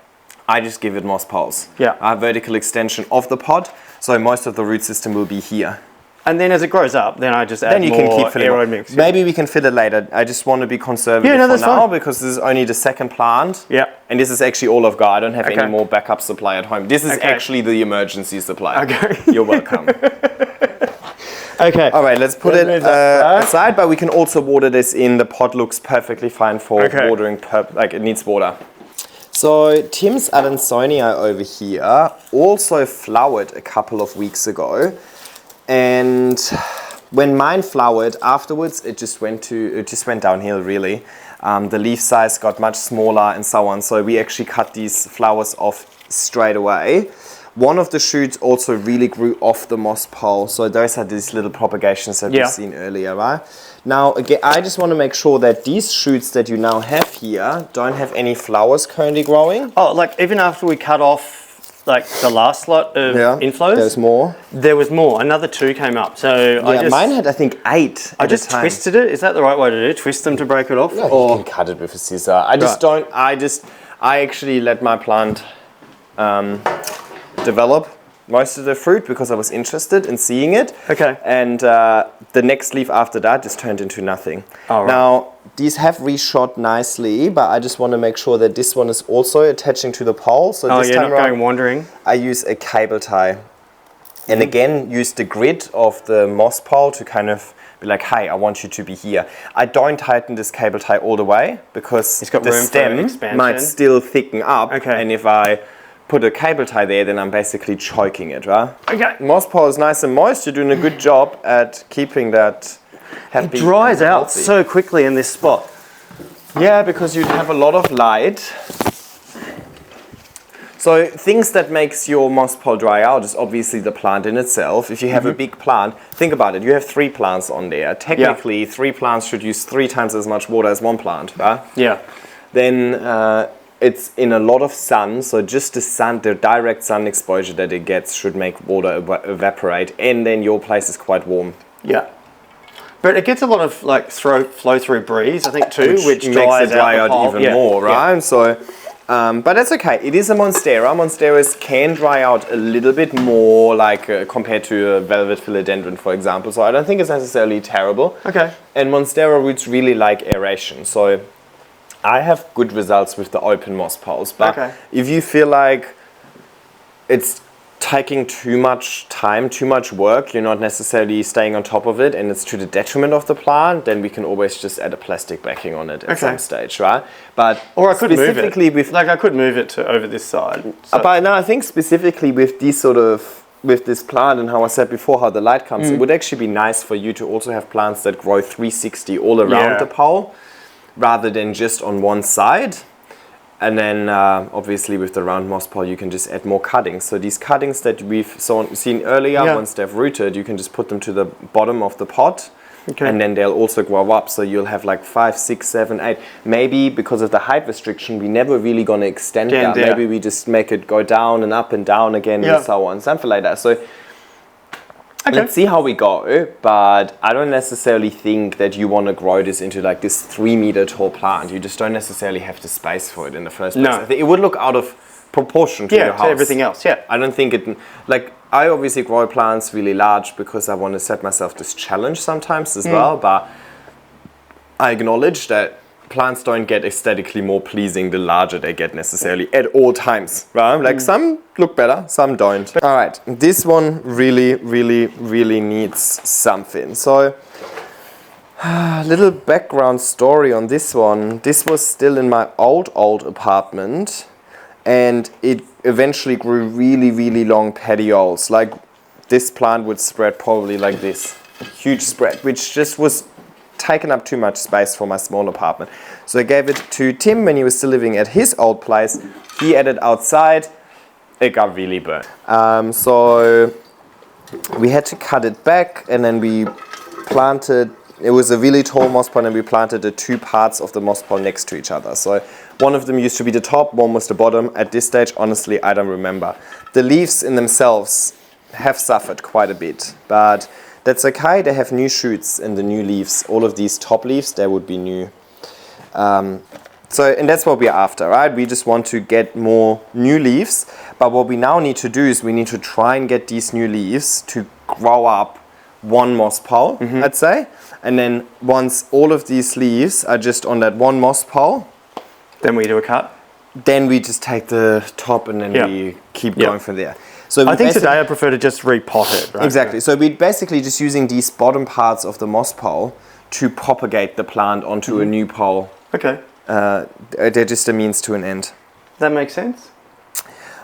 [SPEAKER 1] I just give it moss poles.
[SPEAKER 2] Yeah.
[SPEAKER 1] Vertical extension of the pot, so most of the root system will be here.
[SPEAKER 2] And then as it grows up, then I just add more aeroid mix.
[SPEAKER 1] Maybe we can fit it later. I just want to be conservative for now because this is only the second plant.
[SPEAKER 2] Yeah.
[SPEAKER 1] And this is actually all I've got. I don't have any more backup supply at home. This is actually the emergency supply.
[SPEAKER 2] Okay.
[SPEAKER 1] You're welcome.
[SPEAKER 2] Okay.
[SPEAKER 1] All right, let's put it aside, but we can also water this in. The pot looks perfectly fine for watering, it needs water. So Tim's Adansonia over here also flowered a couple of weeks ago. And when mine flowered afterwards, it just went downhill really. The leaf size got much smaller and so on. So we actually cut these flowers off straight away. One of the shoots also really grew off the moss pole. So those are these little propagations that we've seen earlier, right? Now, again, I just want to make sure that these shoots that you now have here don't have any flowers currently growing.
[SPEAKER 2] Oh, like even after we cut off like the last lot of inflows?
[SPEAKER 1] There's more.
[SPEAKER 2] There was more. Another 2 came up. So
[SPEAKER 1] mine had I think 8.
[SPEAKER 2] I just twisted it. Is that the right way to do it? Twist them to break it off?
[SPEAKER 1] No, you can cut it with a scissor. I actually let my plant develop most of the fruit because I was interested in seeing it.
[SPEAKER 2] Okay.
[SPEAKER 1] And the next leaf after that just turned into nothing.
[SPEAKER 2] Oh, right.
[SPEAKER 1] Now, these have reshot nicely, but I just want to make sure that this one is also attaching to the pole. So this time
[SPEAKER 2] not going wandering.
[SPEAKER 1] I use a cable tie. And again, use the grid of the moss pole to kind of be like, hey, I want you to be here. I don't tighten this cable tie all the way because the stem might still thicken up.
[SPEAKER 2] Okay.
[SPEAKER 1] And if I put a cable tie there, then I'm basically choking it, right?
[SPEAKER 2] Okay.
[SPEAKER 1] Moss pole is nice and moist. You're doing a good job at keeping that happy.
[SPEAKER 2] It dries out
[SPEAKER 1] healthy.
[SPEAKER 2] so quickly in this spot.
[SPEAKER 1] Yeah, because you have a lot of light. So things that makes your moss pole dry out is obviously the plant in itself. If you have a big plant, think about it. You have 3 plants on there. Technically, 3 plants should use 3 times as much water as 1 plant, right?
[SPEAKER 2] Yeah.
[SPEAKER 1] Then it's in a lot of sun, so just the direct sun exposure that it gets should make water evaporate, and then your place is quite warm.
[SPEAKER 2] Yeah. But it gets a lot of flow through breeze, I think too, which
[SPEAKER 1] makes it dry out even more, right?
[SPEAKER 2] Yeah.
[SPEAKER 1] So, but that's okay. It is a Monstera. Monsteras can dry out a little bit more, compared to a velvet philodendron, for example. So I don't think it's necessarily terrible.
[SPEAKER 2] Okay.
[SPEAKER 1] And Monstera roots really like aeration, so I have good results with the open moss poles, but if you feel like it's taking too much time, too much work, you're not necessarily staying on top of it, and it's to the detriment of the plant, then we can always just add a plastic backing on it at some stage, right? But
[SPEAKER 2] or I could move it.
[SPEAKER 1] With,
[SPEAKER 2] I could move it to over this side. So.
[SPEAKER 1] But no, I think specifically with these with this plant and how I said before, how the light comes, it would actually be nice for you to also have plants that grow 360 all around the pole, rather than just on one side. And then obviously with the round moss pole, you can just add more cuttings. So these cuttings that we've seen earlier, once they've rooted, you can just put them to the bottom of the pot. Okay. And then they'll also grow up. So you'll have like 5, 6, 7, 8. Maybe because of the height restriction, we're never really going to extend that. Yeah. Maybe we just make it go down and up and down again and so on, something like that. So let's see how we go. But I don't necessarily think that you want to grow this into like this 3-meter tall plant. You just don't necessarily have the space for it in the first place. No. I think it would look out of proportion to your house.
[SPEAKER 2] To everything else,
[SPEAKER 1] I don't think it, like, I obviously grow plants really large because I want to set myself this challenge sometimes as well, but I acknowledge that plants don't get aesthetically more pleasing the larger they get necessarily at all times, right? Like some look better, some don't. All right, this one really, really, really needs something. So, little background story on this one. This was still in my old apartment, and it eventually grew really, really long petioles. Like this plant would spread probably like this, huge spread, which just was taking up too much space for my small apartment. So I gave it to Tim when he was still living at his old place. He added outside, it got really burnt. So we had to cut it back, and then we planted, it was a really tall moss pole, and we planted the 2 parts of the moss pole next to each other. So one of them used to be the top, one was the bottom. At this stage, honestly, I don't remember. The leaves in themselves have suffered quite a bit, but that's okay. They have new shoots in the new leaves. All of these top leaves, they would be new. And that's what we're after, right? We just want to get more new leaves. But what we now need to do is we need to try and get these new leaves to grow up 1 moss pole, I'd say. And then once all of these leaves are just on that 1 moss pole,
[SPEAKER 2] then we do a cut.
[SPEAKER 1] Then we just take the top and then we keep going from there.
[SPEAKER 2] So I think today I prefer to just repot it, right?
[SPEAKER 1] Exactly. So we're basically just using these bottom parts of the moss pole to propagate the plant onto a new pole.
[SPEAKER 2] Okay.
[SPEAKER 1] They're just a means to an end.
[SPEAKER 2] That makes sense.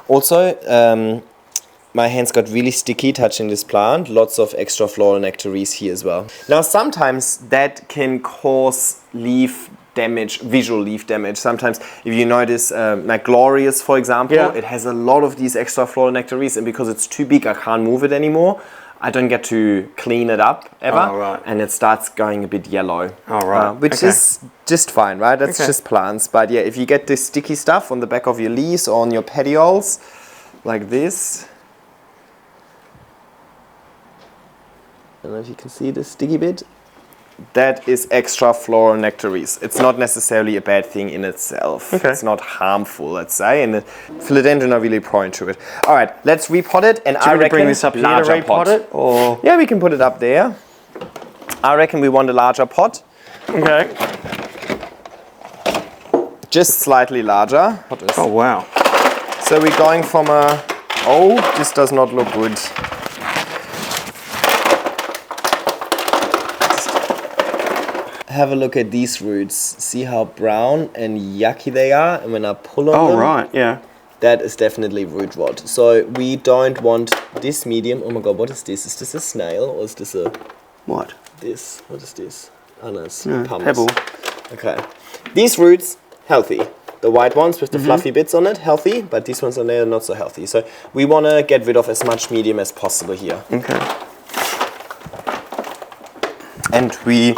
[SPEAKER 1] Also, my hands got really sticky touching this plant. Lots of extra floral nectaries here as well. Now, sometimes that can cause leaf damage, visual leaf damage. Sometimes, if you notice, like Glorious, for example, it has a lot of these extra floral nectaries, and because it's too big, I can't move it anymore. I don't get to clean it up ever, and it starts going a bit yellow. Which is just fine, right? That's just plants. But yeah, if you get this sticky stuff on the back of your leaves or on your petioles, like this, I don't know if you can see the sticky bit. That is extra floral nectaries. It's not necessarily a bad thing in itself. It's not harmful, let's say, and philodendron are really prone to it. All right, let's repot it, and I reckon
[SPEAKER 2] bring this up here to repot it, or
[SPEAKER 1] yeah, we can put it up there. I reckon we want a larger pot.
[SPEAKER 2] Okay.
[SPEAKER 1] Just slightly larger.
[SPEAKER 2] Oh wow.
[SPEAKER 1] So we're going from a. Oh, this does not look good. Have a look at these roots. See how brown and yucky they are, and when I pull on them,
[SPEAKER 2] right, yeah,
[SPEAKER 1] that is definitely root rot. So we don't want this medium. Oh my god, what is this? Is this a snail or is this a
[SPEAKER 2] what?
[SPEAKER 1] This? What is this? Oh no, it's
[SPEAKER 2] pebble.
[SPEAKER 1] Okay, these roots healthy. The white ones with the fluffy bits on it, healthy, but these ones on there are not so healthy. So we want to get rid of as much medium as possible here.
[SPEAKER 2] Okay.
[SPEAKER 1] And we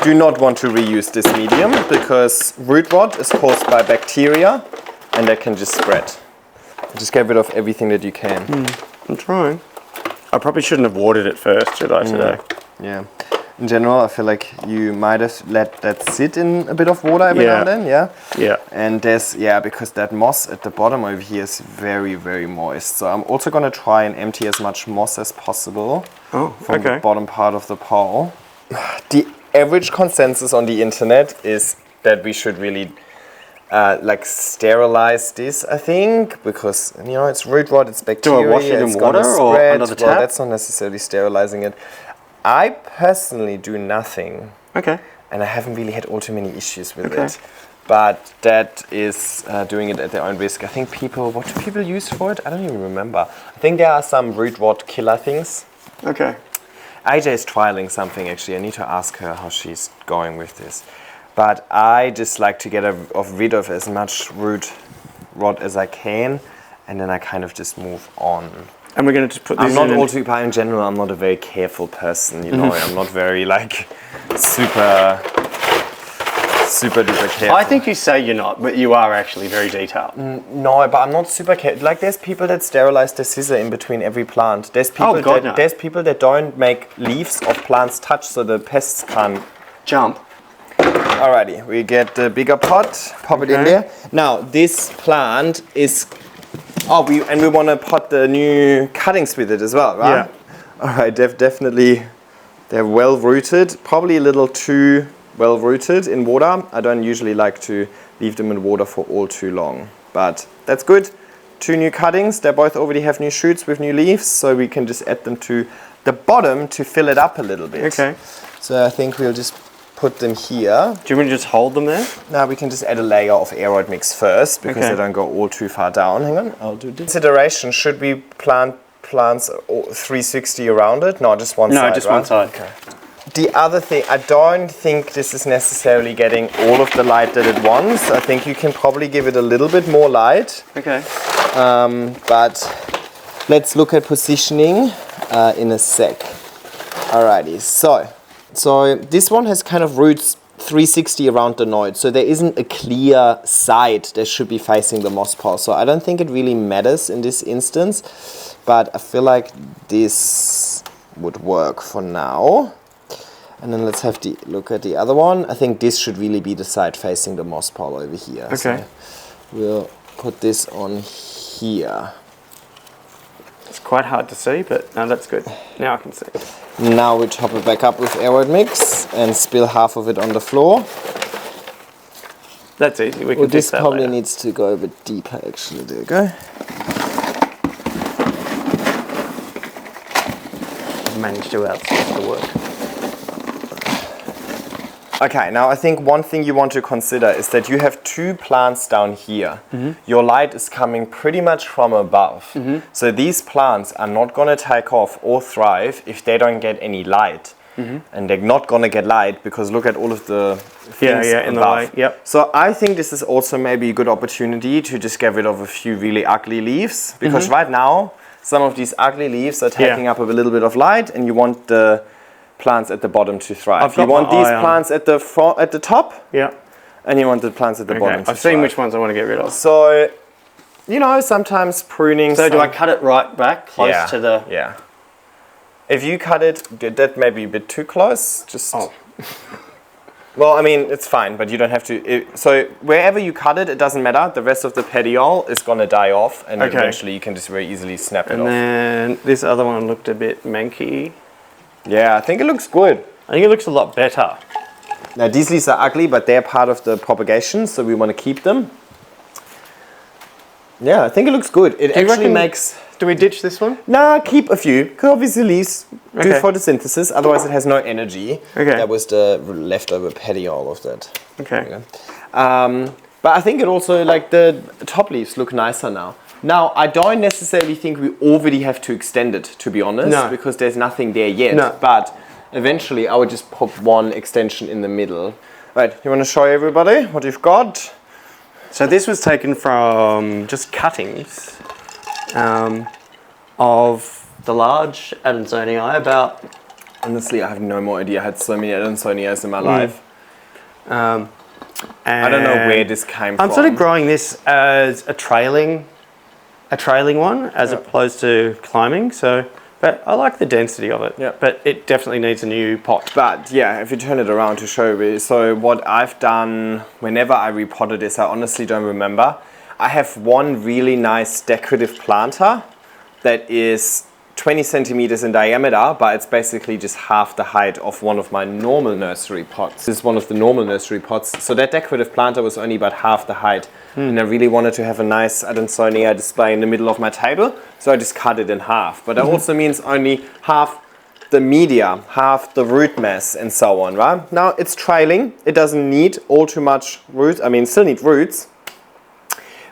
[SPEAKER 1] do not want to reuse this medium because root rot is caused by bacteria and that can just spread. Just get rid of everything that you can.
[SPEAKER 2] I'm trying. I probably shouldn't have watered it first, should I, today?
[SPEAKER 1] Yeah. In general, I feel like you might have let that sit in a bit of water every now and then,
[SPEAKER 2] Yeah.
[SPEAKER 1] And there's, because that moss at the bottom over here is very, very moist. So I'm also going to try and empty as much moss as possible from the bottom part of the pole. The average consensus on the internet is that we should really sterilize this, I think, because it's root rot, it's bacteria.
[SPEAKER 2] Do I wash it in water or under the tap?
[SPEAKER 1] Well, that's not necessarily sterilizing it. I personally do nothing.
[SPEAKER 2] Okay.
[SPEAKER 1] And I haven't really had all too many issues with it. But that is doing it at their own risk. I think what do people use for it? I don't even remember. I think there are some root rot killer things.
[SPEAKER 2] Okay.
[SPEAKER 1] AJ is trialing something actually. I need to ask her how she's going with this. but I just like to get rid of as much root rot as I can, and then I kind of just move on.
[SPEAKER 2] And we're going to put this
[SPEAKER 1] in general, I'm not a very careful person, you know. I'm not very like super duper careful.
[SPEAKER 2] I think you say you're not, but you are actually very detailed.
[SPEAKER 1] No, but I'm not super careful. Like there's people that sterilize the scissor in between every plant. There's people there's people that don't make leaves of plants touch so the pests can't
[SPEAKER 2] jump.
[SPEAKER 1] Alrighty, we get the bigger pot, pop it in there. Now this plant is we want to pot the new cuttings with it as well, right? Yeah. All right, definitely, they're well rooted. Probably a little too well rooted in water. I don't usually like to leave them in water for all too long, but that's good. 2 new cuttings. They both already have new shoots with new leaves, so we can just add them to the bottom to fill it up a little bit.
[SPEAKER 2] Okay.
[SPEAKER 1] So I think we'll just put them here.
[SPEAKER 2] Do you want me to just hold them there?
[SPEAKER 1] No, we can just add a layer of aeroid mix first because they don't go all too far down. Hang on, I'll do this. Consideration, should we plant plants 360 around it? No, just one side,
[SPEAKER 2] No, just one side.
[SPEAKER 1] Okay. The other thing, I don't think this is necessarily getting all of the light that it wants. I think you can probably give it a little bit more light.
[SPEAKER 2] Okay.
[SPEAKER 1] But let's look at positioning in a sec. Alrighty, so this one has kind of roots 360 around the node, so there isn't a clear side that should be facing the moss pole. So I don't think it really matters in this instance, but I feel like this would work for now. And then let's have look at the other one. I think this should really be the side facing the moss pole over here.
[SPEAKER 2] Okay.
[SPEAKER 1] So we'll put this on here.
[SPEAKER 2] It's quite hard to see, but no, that's good. Now I can see.
[SPEAKER 1] Now we top it back up with aeroid mix and spill half of it on the floor.
[SPEAKER 2] That's easy. We can
[SPEAKER 1] This
[SPEAKER 2] that
[SPEAKER 1] probably
[SPEAKER 2] later.
[SPEAKER 1] needs to go a bit deeper actually. There you go.
[SPEAKER 2] I've managed to outsource the work.
[SPEAKER 1] Okay, now I think one thing you want to consider is that you have 2 plants down here.
[SPEAKER 2] Mm-hmm.
[SPEAKER 1] Your light is coming pretty much from above. Mm-hmm. So these plants are not going to take off or thrive if they don't get any light. Mm-hmm. And they're not going to get light because look at all of the things
[SPEAKER 2] in the way. Yep.
[SPEAKER 1] So I think this is also maybe a good opportunity to just get rid of a few really ugly leaves, because right now some of these ugly leaves are taking up a little bit of light, and you want the plants at the bottom to thrive. You want these plants at the front, at the top, and you want the plants at the bottom to thrive.
[SPEAKER 2] I've seen which ones I want to get rid of.
[SPEAKER 1] So, you know, sometimes pruning...
[SPEAKER 2] So do I cut it right back, close to the...
[SPEAKER 1] Yeah. If you cut it, that may be a bit too close, just... Oh. Well, I mean, it's fine, but you don't have to... So wherever you cut it, it doesn't matter. The rest of the petiole is going to die off, and eventually you can just very easily snap it off.
[SPEAKER 2] And then this other one looked a bit manky.
[SPEAKER 1] Yeah, I think it looks good.
[SPEAKER 2] I think it looks a lot better.
[SPEAKER 1] Now these leaves are ugly, but they're part of the propagation, so we want to keep them. Yeah, I think it looks good. It actually makes...
[SPEAKER 2] Do we ditch this one?
[SPEAKER 1] Nah, keep a few, because obviously leaves do photosynthesis, otherwise it has no energy.
[SPEAKER 2] Okay.
[SPEAKER 1] That was the leftover petiole of that.
[SPEAKER 2] Okay.
[SPEAKER 1] But I think it also, like, the top leaves look nicer now. Now, I don't necessarily think we already have to extend it, to be honest, because there's nothing there yet. No. But eventually I would just pop one extension in the middle. Right, you want to show everybody what you've got?
[SPEAKER 2] So this was taken from just cuttings of the large Adansonii, about...
[SPEAKER 1] Honestly, I have no more idea. I had so many Adansonias in my life.
[SPEAKER 2] And
[SPEAKER 1] I don't know where this came from.
[SPEAKER 2] I'm sort of growing this as a trailing one as opposed to climbing. So, but I like the density of it. Yeah. But it definitely needs a new pot.
[SPEAKER 1] But yeah, if you turn it around to show you, so what I've done whenever I repotted this, I honestly don't remember. I have one really nice decorative planter that is 20 centimeters in diameter, but it's basically just half the height of one of my normal nursery pots. This is one of the normal nursery pots. So that decorative planter was only about half the height. And I really wanted to have a nice Adansonia display in the middle of my table, so I just cut it in half. But that also means only half the media, half the root mass, and so on, right? Now it's trailing. It doesn't need all too much roots. I mean, still need roots.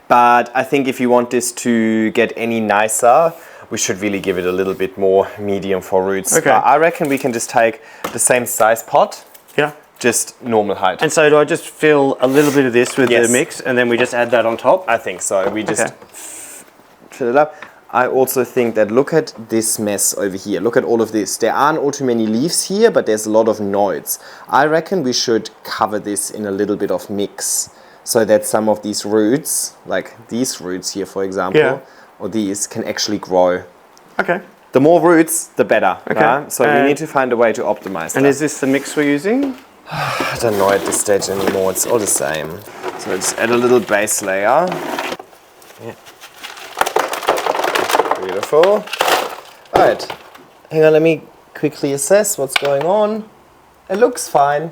[SPEAKER 1] But I think if you want this to get any nicer, we should really give it a little bit more medium for roots.
[SPEAKER 2] Okay.
[SPEAKER 1] I reckon we can just take the same size pot.
[SPEAKER 2] Yeah.
[SPEAKER 1] just normal height.
[SPEAKER 2] And so do I just fill a little bit of this with
[SPEAKER 1] Yes.
[SPEAKER 2] the mix and then we just add that on top?
[SPEAKER 1] I think so. We just
[SPEAKER 2] Okay.
[SPEAKER 1] fill it up. I also think that look at this mess over here. Look at all of this. There aren't all too many leaves here, but there's a lot of nodes. I reckon we should cover this in a little bit of mix so that some of these roots, like these roots here, for example,
[SPEAKER 2] Yeah.
[SPEAKER 1] or these, can actually grow.
[SPEAKER 2] Okay.
[SPEAKER 1] The more roots, the better.
[SPEAKER 2] Okay.
[SPEAKER 1] Right? So we need to find a way to optimize that.
[SPEAKER 2] And is this the mix we're using?
[SPEAKER 1] I don't know at this stage anymore. It's all the same. So let's add a little base layer. Yeah. Beautiful. Alright. Hang on, let me quickly assess what's going on. It looks fine.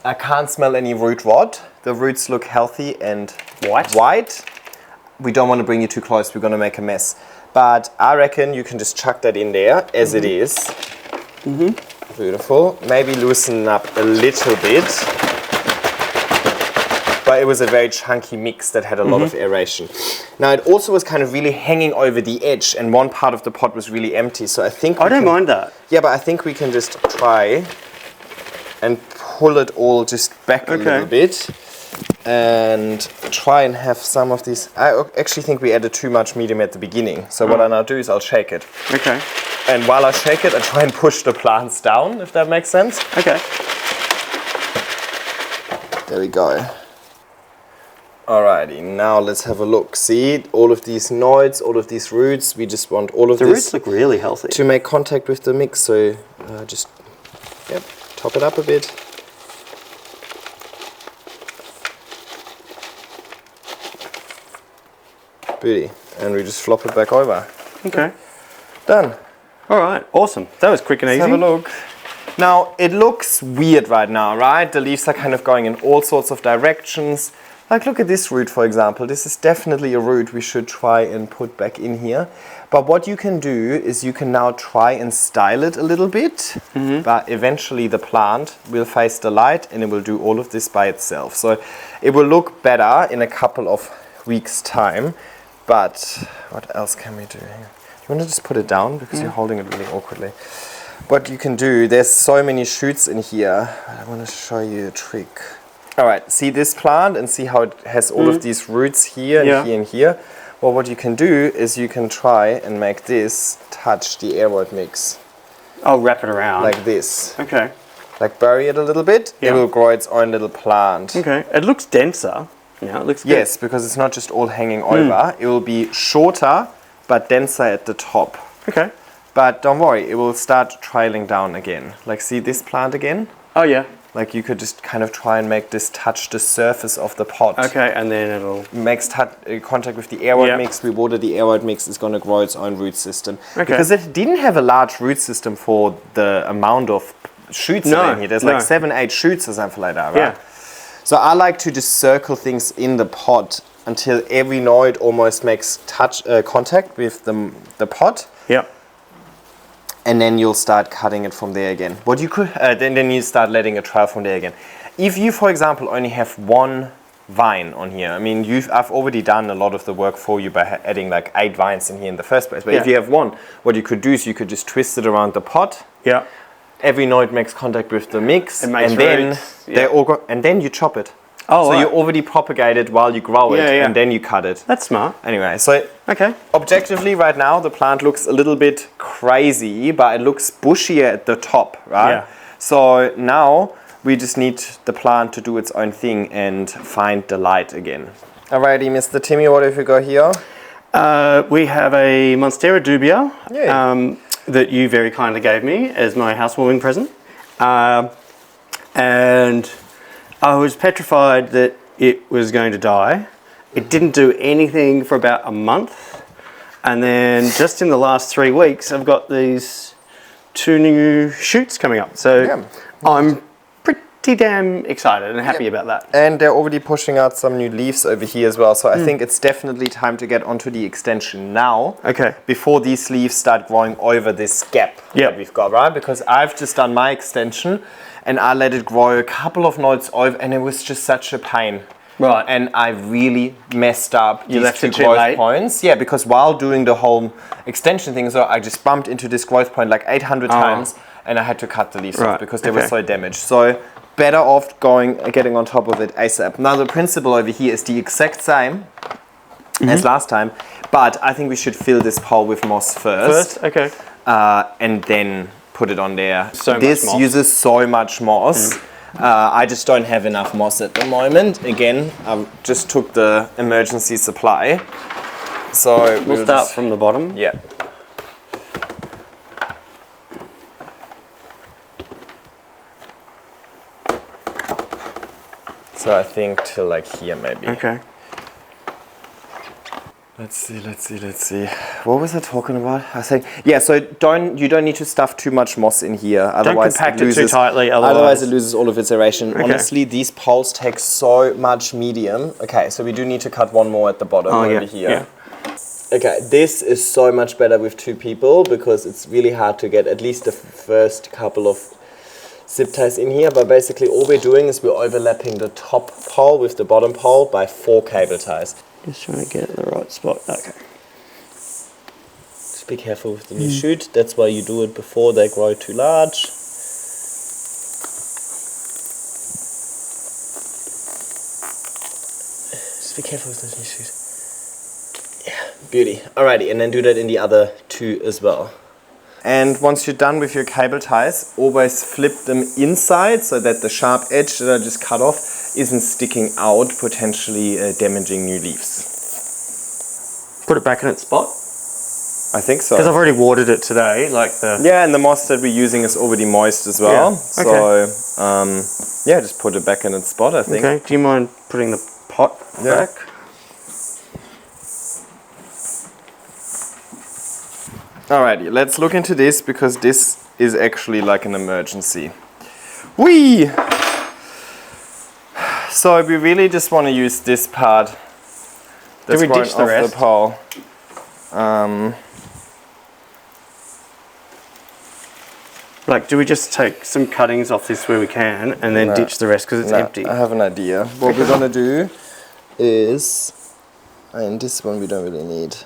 [SPEAKER 1] I can't smell any root rot. The roots look healthy and white. We don't want to bring you too close. We're going to make a mess. But I reckon you can just chuck that in there as it is. Beautiful. Maybe loosen up a little bit. But it was a very chunky mix that had a lot of aeration. Now it also was kind of really hanging over the edge and one part of the pot was really empty. So I think
[SPEAKER 2] I don't mind that.
[SPEAKER 1] Yeah, but I think we can just try and pull it all just back a little bit and try and have some of these. I actually think we added too much medium at the beginning. So what I now do is I'll shake it.
[SPEAKER 2] Okay.
[SPEAKER 1] And while I shake it, I try and push the plants down, if that makes sense.
[SPEAKER 2] Okay.
[SPEAKER 1] There we go. Alrighty, now let's have a look. See, all of these nodes, all of these roots, we just want all of
[SPEAKER 2] The
[SPEAKER 1] this
[SPEAKER 2] roots look really healthy.
[SPEAKER 1] to make contact with the mix. So just, top it up a bit. Beauty. And we just flop it back over.
[SPEAKER 2] Okay.
[SPEAKER 1] Done.
[SPEAKER 2] All right. Awesome. That was quick and easy.
[SPEAKER 1] Let's have a look. Now, it looks weird right now, right? The leaves are kind of going in all sorts of directions. Like, look at this root, for example. This is definitely a root we should try and put back in here. But what you can do is you can now try and style it a little bit. But eventually the plant will face the light and it will do all of this by itself. So it will look better in a couple of weeks' time. But what else can we do here? You want to just put it down because you're holding it really awkwardly. What you can do, there's so many shoots in here. I want to show you a trick. All right, see this plant and see how it has all of these roots here and here and here. Well, what you can do is you can try and make this touch the airwood mix.
[SPEAKER 2] I'll wrap it around.
[SPEAKER 1] Like this.
[SPEAKER 2] Okay.
[SPEAKER 1] Like bury it a little bit. It will grow its own little plant.
[SPEAKER 2] Okay. It looks denser. Yeah, it looks good.
[SPEAKER 1] Yes, because it's not just all hanging over. It will be shorter but denser at the top.
[SPEAKER 2] Okay.
[SPEAKER 1] But don't worry, it will start trailing down again. Like, see this plant again?
[SPEAKER 2] Oh, yeah.
[SPEAKER 1] Like, you could just kind of try and make this touch the surface of the pot.
[SPEAKER 2] Okay, and then it'll...
[SPEAKER 1] Makes contact with the airwood mix. We water the airwood mix, is going to grow its own root system. Okay. Because it didn't have a large root system for the amount of shoots in here. There's like 7-8 shoots or something like that, right?
[SPEAKER 2] Yeah.
[SPEAKER 1] So I like to just circle things in the pot until every node almost makes contact with the pot.
[SPEAKER 2] Yeah.
[SPEAKER 1] And then you'll start cutting it from there again. What you could then you start letting it trail from there again. If you, for example, only have one vine on here, I mean, I've already done a lot of the work for you by adding like 8 vines in here in the first place. But if you have one, what you could do is you could just twist it around the pot. Yeah. Every node makes contact with the mix, and then they all go, and then you chop it. Oh, so you already propagate it while you grow it, and then you cut it.
[SPEAKER 2] That's smart.
[SPEAKER 1] Anyway, so objectively right now the plant looks a little bit crazy, but it looks bushier at the top, right? Yeah. So now we just need the plant to do its own thing and find the light again. Alrighty, Mr. Timmy, what have we got here?
[SPEAKER 2] We have a Monstera dubia that you very kindly gave me as my housewarming present. And I was petrified that it was going to die. It didn't do anything for about a month. And then just in the last 3 weeks, I've got these 2 new shoots coming up. So I'm pretty damn excited and happy about that.
[SPEAKER 1] And they're already pushing out some new leaves over here as well. So I think it's definitely time to get onto the extension now. Okay. Before these leaves start growing over this gap that we've got, right? Because I've just done my extension and I let it grow a couple of nodes over and it was just such a pain. Right. And I really messed up these 2 growth points. Yeah, because while doing the whole extension thing, so I just bumped into this growth point like 800 times and I had to cut the leaves off because they were so damaged. So better off getting on top of it ASAP. Now the principle over here is the exact same as last time, but I think we should fill this pole with moss first.
[SPEAKER 2] Okay.
[SPEAKER 1] And then put it on there.
[SPEAKER 2] This
[SPEAKER 1] uses so much moss. I just don't have enough moss at the moment. Again, I just took the emergency supply. So
[SPEAKER 2] we'll start from the bottom.
[SPEAKER 1] Yeah. So I think till like here maybe.
[SPEAKER 2] Okay.
[SPEAKER 1] Let's see. What was I talking about? I was saying, yeah, so you don't need to stuff too much moss in here. Otherwise
[SPEAKER 2] don't compact it too tightly.
[SPEAKER 1] Otherwise it loses all of its aeration.
[SPEAKER 2] Okay.
[SPEAKER 1] Honestly, these poles take so much medium. Okay, so we do need to cut one more at the bottom over here.
[SPEAKER 2] Yeah.
[SPEAKER 1] Okay, this is so much better with 2 people because it's really hard to get at least the first couple of zip ties in here. But basically all we're doing is we're overlapping the top pole with the bottom pole by 4 cable ties.
[SPEAKER 2] Just trying to get it in the right spot. Okay.
[SPEAKER 1] Just be careful with the new shoot. That's why you do it before they grow too large. Just be careful with the new shoot. Yeah, beauty. Alrighty, and then do that in the other 2 as well. And once you're done with your cable ties, always flip them inside so that the sharp edge that I just cut off isn't sticking out, potentially damaging new leaves.
[SPEAKER 2] Put it back in its spot?
[SPEAKER 1] I think so.
[SPEAKER 2] Because I've already watered it today,
[SPEAKER 1] Yeah, and the moss that we're using is already moist as well.
[SPEAKER 2] Yeah. Okay.
[SPEAKER 1] So, yeah, just put it back in its spot, I think.
[SPEAKER 2] Okay, do you mind putting the pot back?
[SPEAKER 1] Alrighty, let's look into this because this is actually like an emergency. Whee! So we really just want to use this part that's
[SPEAKER 2] grown off
[SPEAKER 1] the pole.
[SPEAKER 2] Like, do we just take some cuttings off this where we can and then ditch the rest because it's empty?
[SPEAKER 1] I have an idea. What we're going to do is, and this one we don't really need.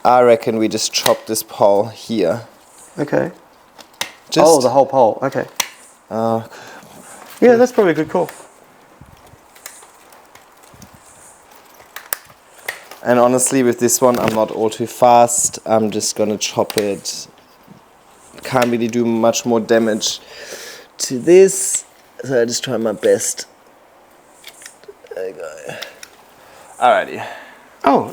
[SPEAKER 1] I reckon we just chop this pole here.
[SPEAKER 2] Okay. The whole pole. Okay. Yeah, that's probably a good call.
[SPEAKER 1] And honestly, with this one, I'm not all too fast. I'm just gonna chop it. Can't really do much more damage to this, so I just try my best. There you go. Alrighty.
[SPEAKER 2] Oh,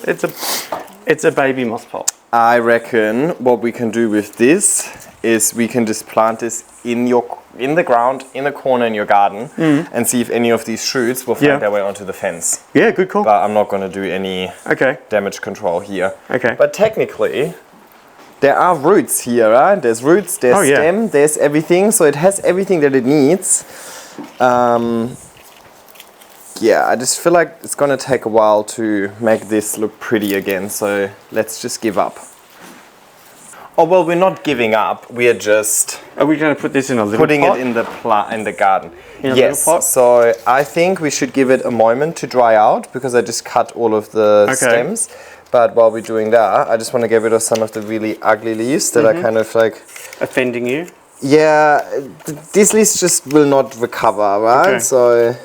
[SPEAKER 2] it's a baby moss pole.
[SPEAKER 1] I reckon what we can do with this is we can just plant this in the ground, in a corner in your garden, and see if any of these shoots will find their way onto the fence.
[SPEAKER 2] Yeah, good call.
[SPEAKER 1] But I'm not going to do any damage control here.
[SPEAKER 2] Okay.
[SPEAKER 1] But technically, there are roots here, right? There's roots, there's stem, there's everything. So it has everything that it needs. Yeah, I just feel like it's going to take a while to make this look pretty again. So let's just give up. Oh, well, we're not giving up. We are just...
[SPEAKER 2] Are we going to put this in a little
[SPEAKER 1] putting
[SPEAKER 2] pot?
[SPEAKER 1] it in the garden.
[SPEAKER 2] In a little pot?
[SPEAKER 1] So I think we should give it a moment to dry out because I just cut all of the stems. But while we're doing that, I just want to get rid of some of the really ugly leaves that are kind of like...
[SPEAKER 2] offending you?
[SPEAKER 1] Yeah, these leaves just will not recover, right?
[SPEAKER 2] Okay.
[SPEAKER 1] So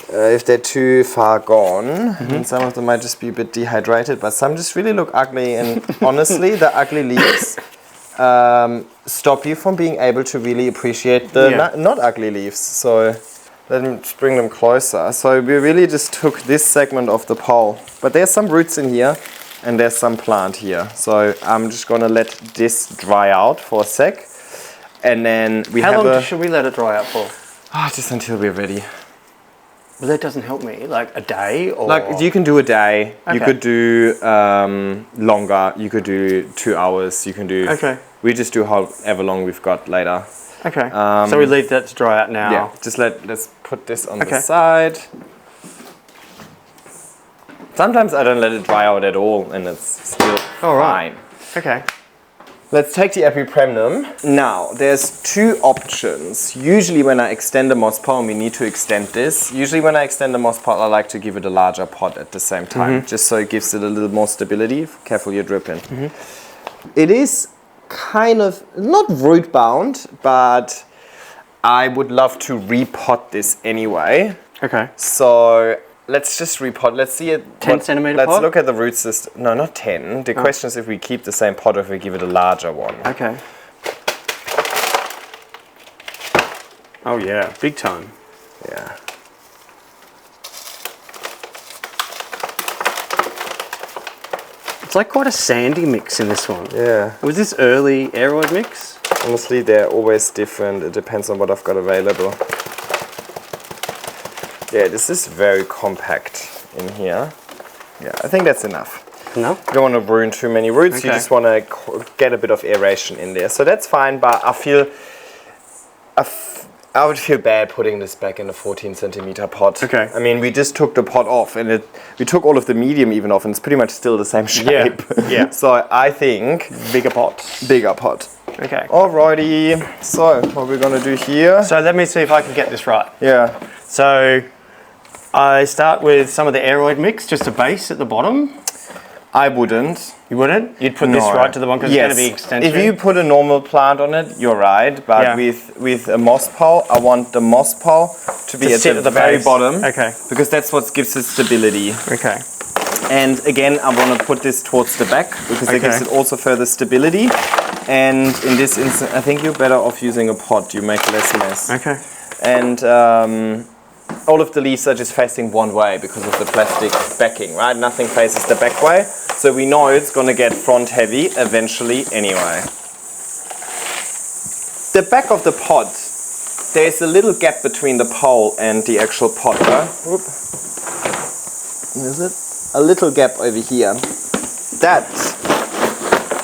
[SPEAKER 1] if they're too far gone, then some of them might just be a bit dehydrated, but some just really look ugly. And honestly, the ugly leaves stop you from being able to really appreciate the not ugly leaves. So let me just bring them closer. So we really just took this segment of the pole, but there's some roots in here and there's some plant here. So I'm just gonna let this dry out for a sec. And then we
[SPEAKER 2] How long should we let it dry out for?
[SPEAKER 1] Just until we're ready.
[SPEAKER 2] But that doesn't help me. Like a day or...
[SPEAKER 1] Like you can do a day, you could do longer, you could do 2 hours, you can do...
[SPEAKER 2] Okay.
[SPEAKER 1] We just do however long we've got later.
[SPEAKER 2] Okay. So we leave that to dry out now.
[SPEAKER 1] Yeah, just let's put this on the side. Sometimes I don't let it dry out at all and it's still fine.
[SPEAKER 2] Okay.
[SPEAKER 1] Let's take the epipremnum. Now, there's 2 options. Usually when I extend a moss pole, and we need to extend this, usually when I extend a moss pole, I like to give it a larger pot at the same time, just so it gives it a little more stability. Careful, you're dripping. It is kind of, not root bound, but I would love to repot this anyway.
[SPEAKER 2] Okay.
[SPEAKER 1] So let's just repot. Let's see it.
[SPEAKER 2] 10 centimetre
[SPEAKER 1] Let's
[SPEAKER 2] pot?
[SPEAKER 1] look at the root system. No, not 10. The question is if we keep the same pot or if we give it a larger one.
[SPEAKER 2] Okay. Oh yeah, big time.
[SPEAKER 1] Yeah.
[SPEAKER 2] It's like quite a sandy mix in this one.
[SPEAKER 1] Yeah.
[SPEAKER 2] Was this early aeroid mix?
[SPEAKER 1] Honestly, they're always different. It depends on what I've got available. Yeah, this is very compact in here. Yeah, I think that's enough.
[SPEAKER 2] No?
[SPEAKER 1] You don't want to ruin too many roots.
[SPEAKER 2] Okay.
[SPEAKER 1] You just want to get a bit of aeration in there. So that's fine, but I would feel bad putting this back in a 14 centimeter pot.
[SPEAKER 2] Okay.
[SPEAKER 1] I mean, we just took the pot off and we took all of the medium even off and it's pretty much still the same shape.
[SPEAKER 2] Yeah.
[SPEAKER 1] So I think
[SPEAKER 2] Bigger pot.
[SPEAKER 1] bigger pot.
[SPEAKER 2] Okay.
[SPEAKER 1] Alrighty. So what we're going to do here.
[SPEAKER 2] So let me see if I can get this right.
[SPEAKER 1] Yeah.
[SPEAKER 2] So I start with some of the aeroid mix, just a base at the bottom.
[SPEAKER 1] I wouldn't.
[SPEAKER 2] You wouldn't? You'd put this
[SPEAKER 1] No.
[SPEAKER 2] right to the one because
[SPEAKER 1] Yes.
[SPEAKER 2] it's going to be extension.
[SPEAKER 1] If you put a normal plant on it, you're right. But
[SPEAKER 2] Yeah.
[SPEAKER 1] with a moss pole, I want the moss pole to be
[SPEAKER 2] To
[SPEAKER 1] at
[SPEAKER 2] sit
[SPEAKER 1] the,
[SPEAKER 2] at the
[SPEAKER 1] very
[SPEAKER 2] base.
[SPEAKER 1] bottom.
[SPEAKER 2] Okay.
[SPEAKER 1] Because that's what gives it stability.
[SPEAKER 2] Okay.
[SPEAKER 1] And again, I want to put this towards the back because it gives
[SPEAKER 2] Okay.
[SPEAKER 1] it also further stability. And in this instance, I think you're better off using a pot. You make less mess.
[SPEAKER 2] Okay.
[SPEAKER 1] And all of the leaves are just facing one way because of the plastic backing, right? Nothing faces the back way. So we know it's going to get front heavy eventually anyway. The back of the pot, there's a little gap between the pole and the actual pot, right? Whoop. Is it? A little gap over here. That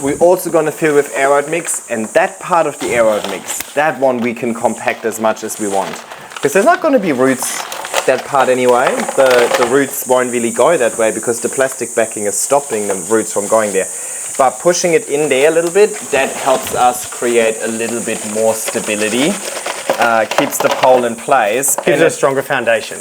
[SPEAKER 1] we're also going to fill with aeroid mix, and that part of the aeroid mix, that one we can compact as much as we want. Because there's not going to be roots that part anyway. The roots won't really go that way because the plastic backing is stopping the roots from going there. But pushing it in there a little bit, that helps us create a little bit more stability. Keeps the pole in place.
[SPEAKER 2] Gives it a stronger foundation.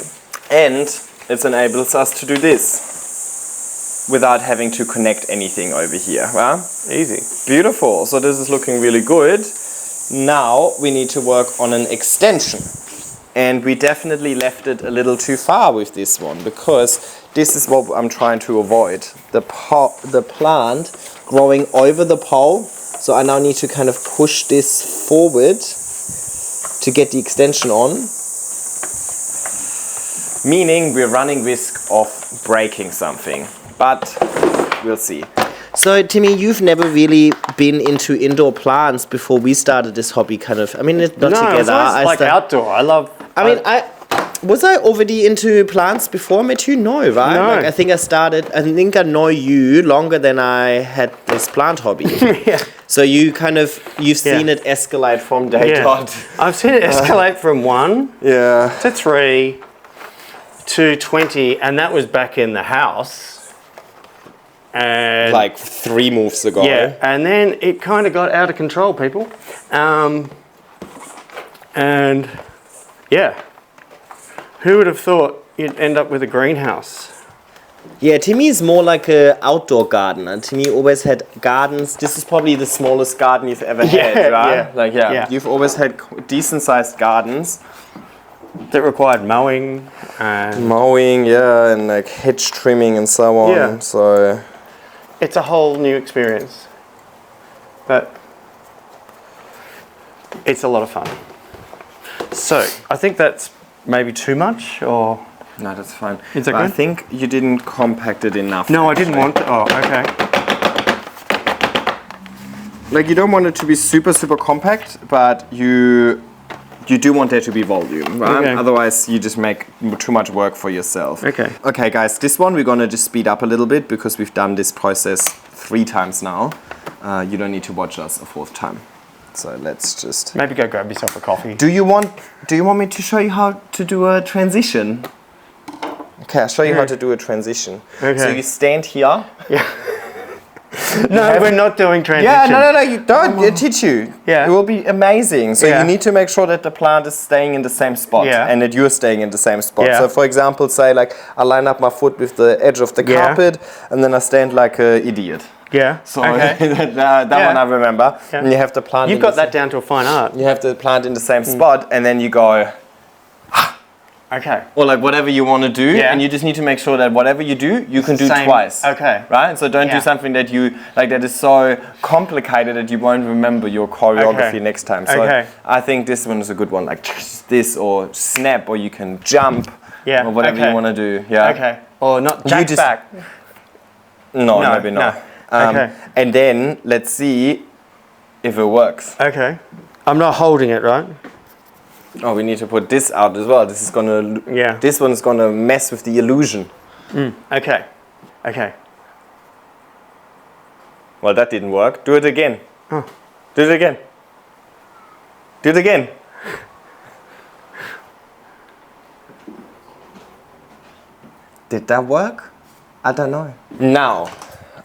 [SPEAKER 1] And it enables us to do this without having to connect anything over here, right?
[SPEAKER 2] Easy.
[SPEAKER 1] Beautiful. So this is looking really good. Now we need to work on an extension. And we definitely left it a little too far with this one because this is what I'm trying to avoid. The plant growing over the pole. So I now need to kind of push this forward to get the extension on. Meaning we're running risk of breaking something. But we'll see. So, Timmy, you've never really been into indoor plants before we started this hobby, kind of. I mean, not together.
[SPEAKER 2] I like outdoor. I
[SPEAKER 1] Was I already into plants before I met you? No, right?
[SPEAKER 2] No.
[SPEAKER 1] Like, I think I know you longer than I had this plant hobby.
[SPEAKER 2] Yeah.
[SPEAKER 1] So you've seen it escalate from day dot.
[SPEAKER 2] I've seen it escalate from 1
[SPEAKER 1] Yeah.
[SPEAKER 2] to 3 to 20, and that was back in the house. And
[SPEAKER 1] Like 3 moves ago.
[SPEAKER 2] yeah, and then it kind of got out of control, people. And yeah, who would have thought you'd end up with a greenhouse?
[SPEAKER 1] Yeah, Timmy is more like an outdoor gardener. Timmy always had gardens. This is probably the smallest garden you've ever had, right?
[SPEAKER 2] Yeah.
[SPEAKER 1] You've always had decent-sized gardens.
[SPEAKER 2] That required mowing and
[SPEAKER 1] Mowing, yeah, and like hedge trimming and so on.
[SPEAKER 2] Yeah.
[SPEAKER 1] So
[SPEAKER 2] it's a whole new experience. But it's a lot of fun. So I think that's maybe too much, or
[SPEAKER 1] no, that's fine.
[SPEAKER 2] Is that
[SPEAKER 1] But I
[SPEAKER 2] good?
[SPEAKER 1] think you didn't compact it enough.
[SPEAKER 2] no, I didn't
[SPEAKER 1] actually.
[SPEAKER 2] want to. Oh, okay.
[SPEAKER 1] Like you don't want it to be super compact, but you do want there to be volume, right?
[SPEAKER 2] Okay.
[SPEAKER 1] Otherwise, you just make too much work for yourself.
[SPEAKER 2] Okay.
[SPEAKER 1] Okay, guys, this one we're gonna just speed up a little bit because we've done this process 3 times now. You don't need to watch us a 4th time. So let's just.
[SPEAKER 2] Maybe go grab yourself a coffee.
[SPEAKER 1] Do you want me to show you how to do a transition? Okay, I'll show you how to do a transition.
[SPEAKER 2] Okay.
[SPEAKER 1] So you stand here.
[SPEAKER 2] No, we're not doing transition.
[SPEAKER 1] Yeah, no, you don't. I teach you.
[SPEAKER 2] Yeah.
[SPEAKER 1] It will be amazing. So
[SPEAKER 2] Yeah.
[SPEAKER 1] you need to make sure that the plant is staying in the same spot
[SPEAKER 2] Yeah.
[SPEAKER 1] and that you're staying in the same spot.
[SPEAKER 2] Yeah.
[SPEAKER 1] So for example, say like I line up my foot with the edge of the
[SPEAKER 2] Yeah.
[SPEAKER 1] carpet and then I stand like an idiot.
[SPEAKER 2] Yeah.
[SPEAKER 1] So
[SPEAKER 2] Okay.
[SPEAKER 1] that
[SPEAKER 2] Yeah.
[SPEAKER 1] one I remember.
[SPEAKER 2] Yeah.
[SPEAKER 1] And you have to plant.
[SPEAKER 2] You've got that down to a fine art.
[SPEAKER 1] You have to plant in the same spot, and then you go,
[SPEAKER 2] Okay.
[SPEAKER 1] or like whatever you want to do,
[SPEAKER 2] Yeah.
[SPEAKER 1] and you just need to make sure that whatever you do, you can do
[SPEAKER 2] Same-
[SPEAKER 1] twice.
[SPEAKER 2] okay.
[SPEAKER 1] Right? So don't
[SPEAKER 2] Yeah.
[SPEAKER 1] do something that you like that is so complicated that you won't remember your choreography
[SPEAKER 2] Okay.
[SPEAKER 1] next time. So
[SPEAKER 2] Okay.
[SPEAKER 1] I think this one is a good one, like this or snap, or you can jump,
[SPEAKER 2] Yeah.
[SPEAKER 1] or whatever
[SPEAKER 2] Okay.
[SPEAKER 1] you want to do. Yeah.
[SPEAKER 2] Okay. Or not
[SPEAKER 1] You
[SPEAKER 2] jack
[SPEAKER 1] just-
[SPEAKER 2] back.
[SPEAKER 1] No,
[SPEAKER 2] No,
[SPEAKER 1] maybe not.
[SPEAKER 2] no. Okay.
[SPEAKER 1] And then let's see if it works.
[SPEAKER 2] Okay. I'm not holding it, right?
[SPEAKER 1] Oh, we need to put this out as well. This is gonna.
[SPEAKER 2] Yeah.
[SPEAKER 1] This one's gonna mess with the illusion.
[SPEAKER 2] Okay. Okay.
[SPEAKER 1] Well, that didn't work. Do it again. Do it again. Do it again. Did that work? I don't know. Now,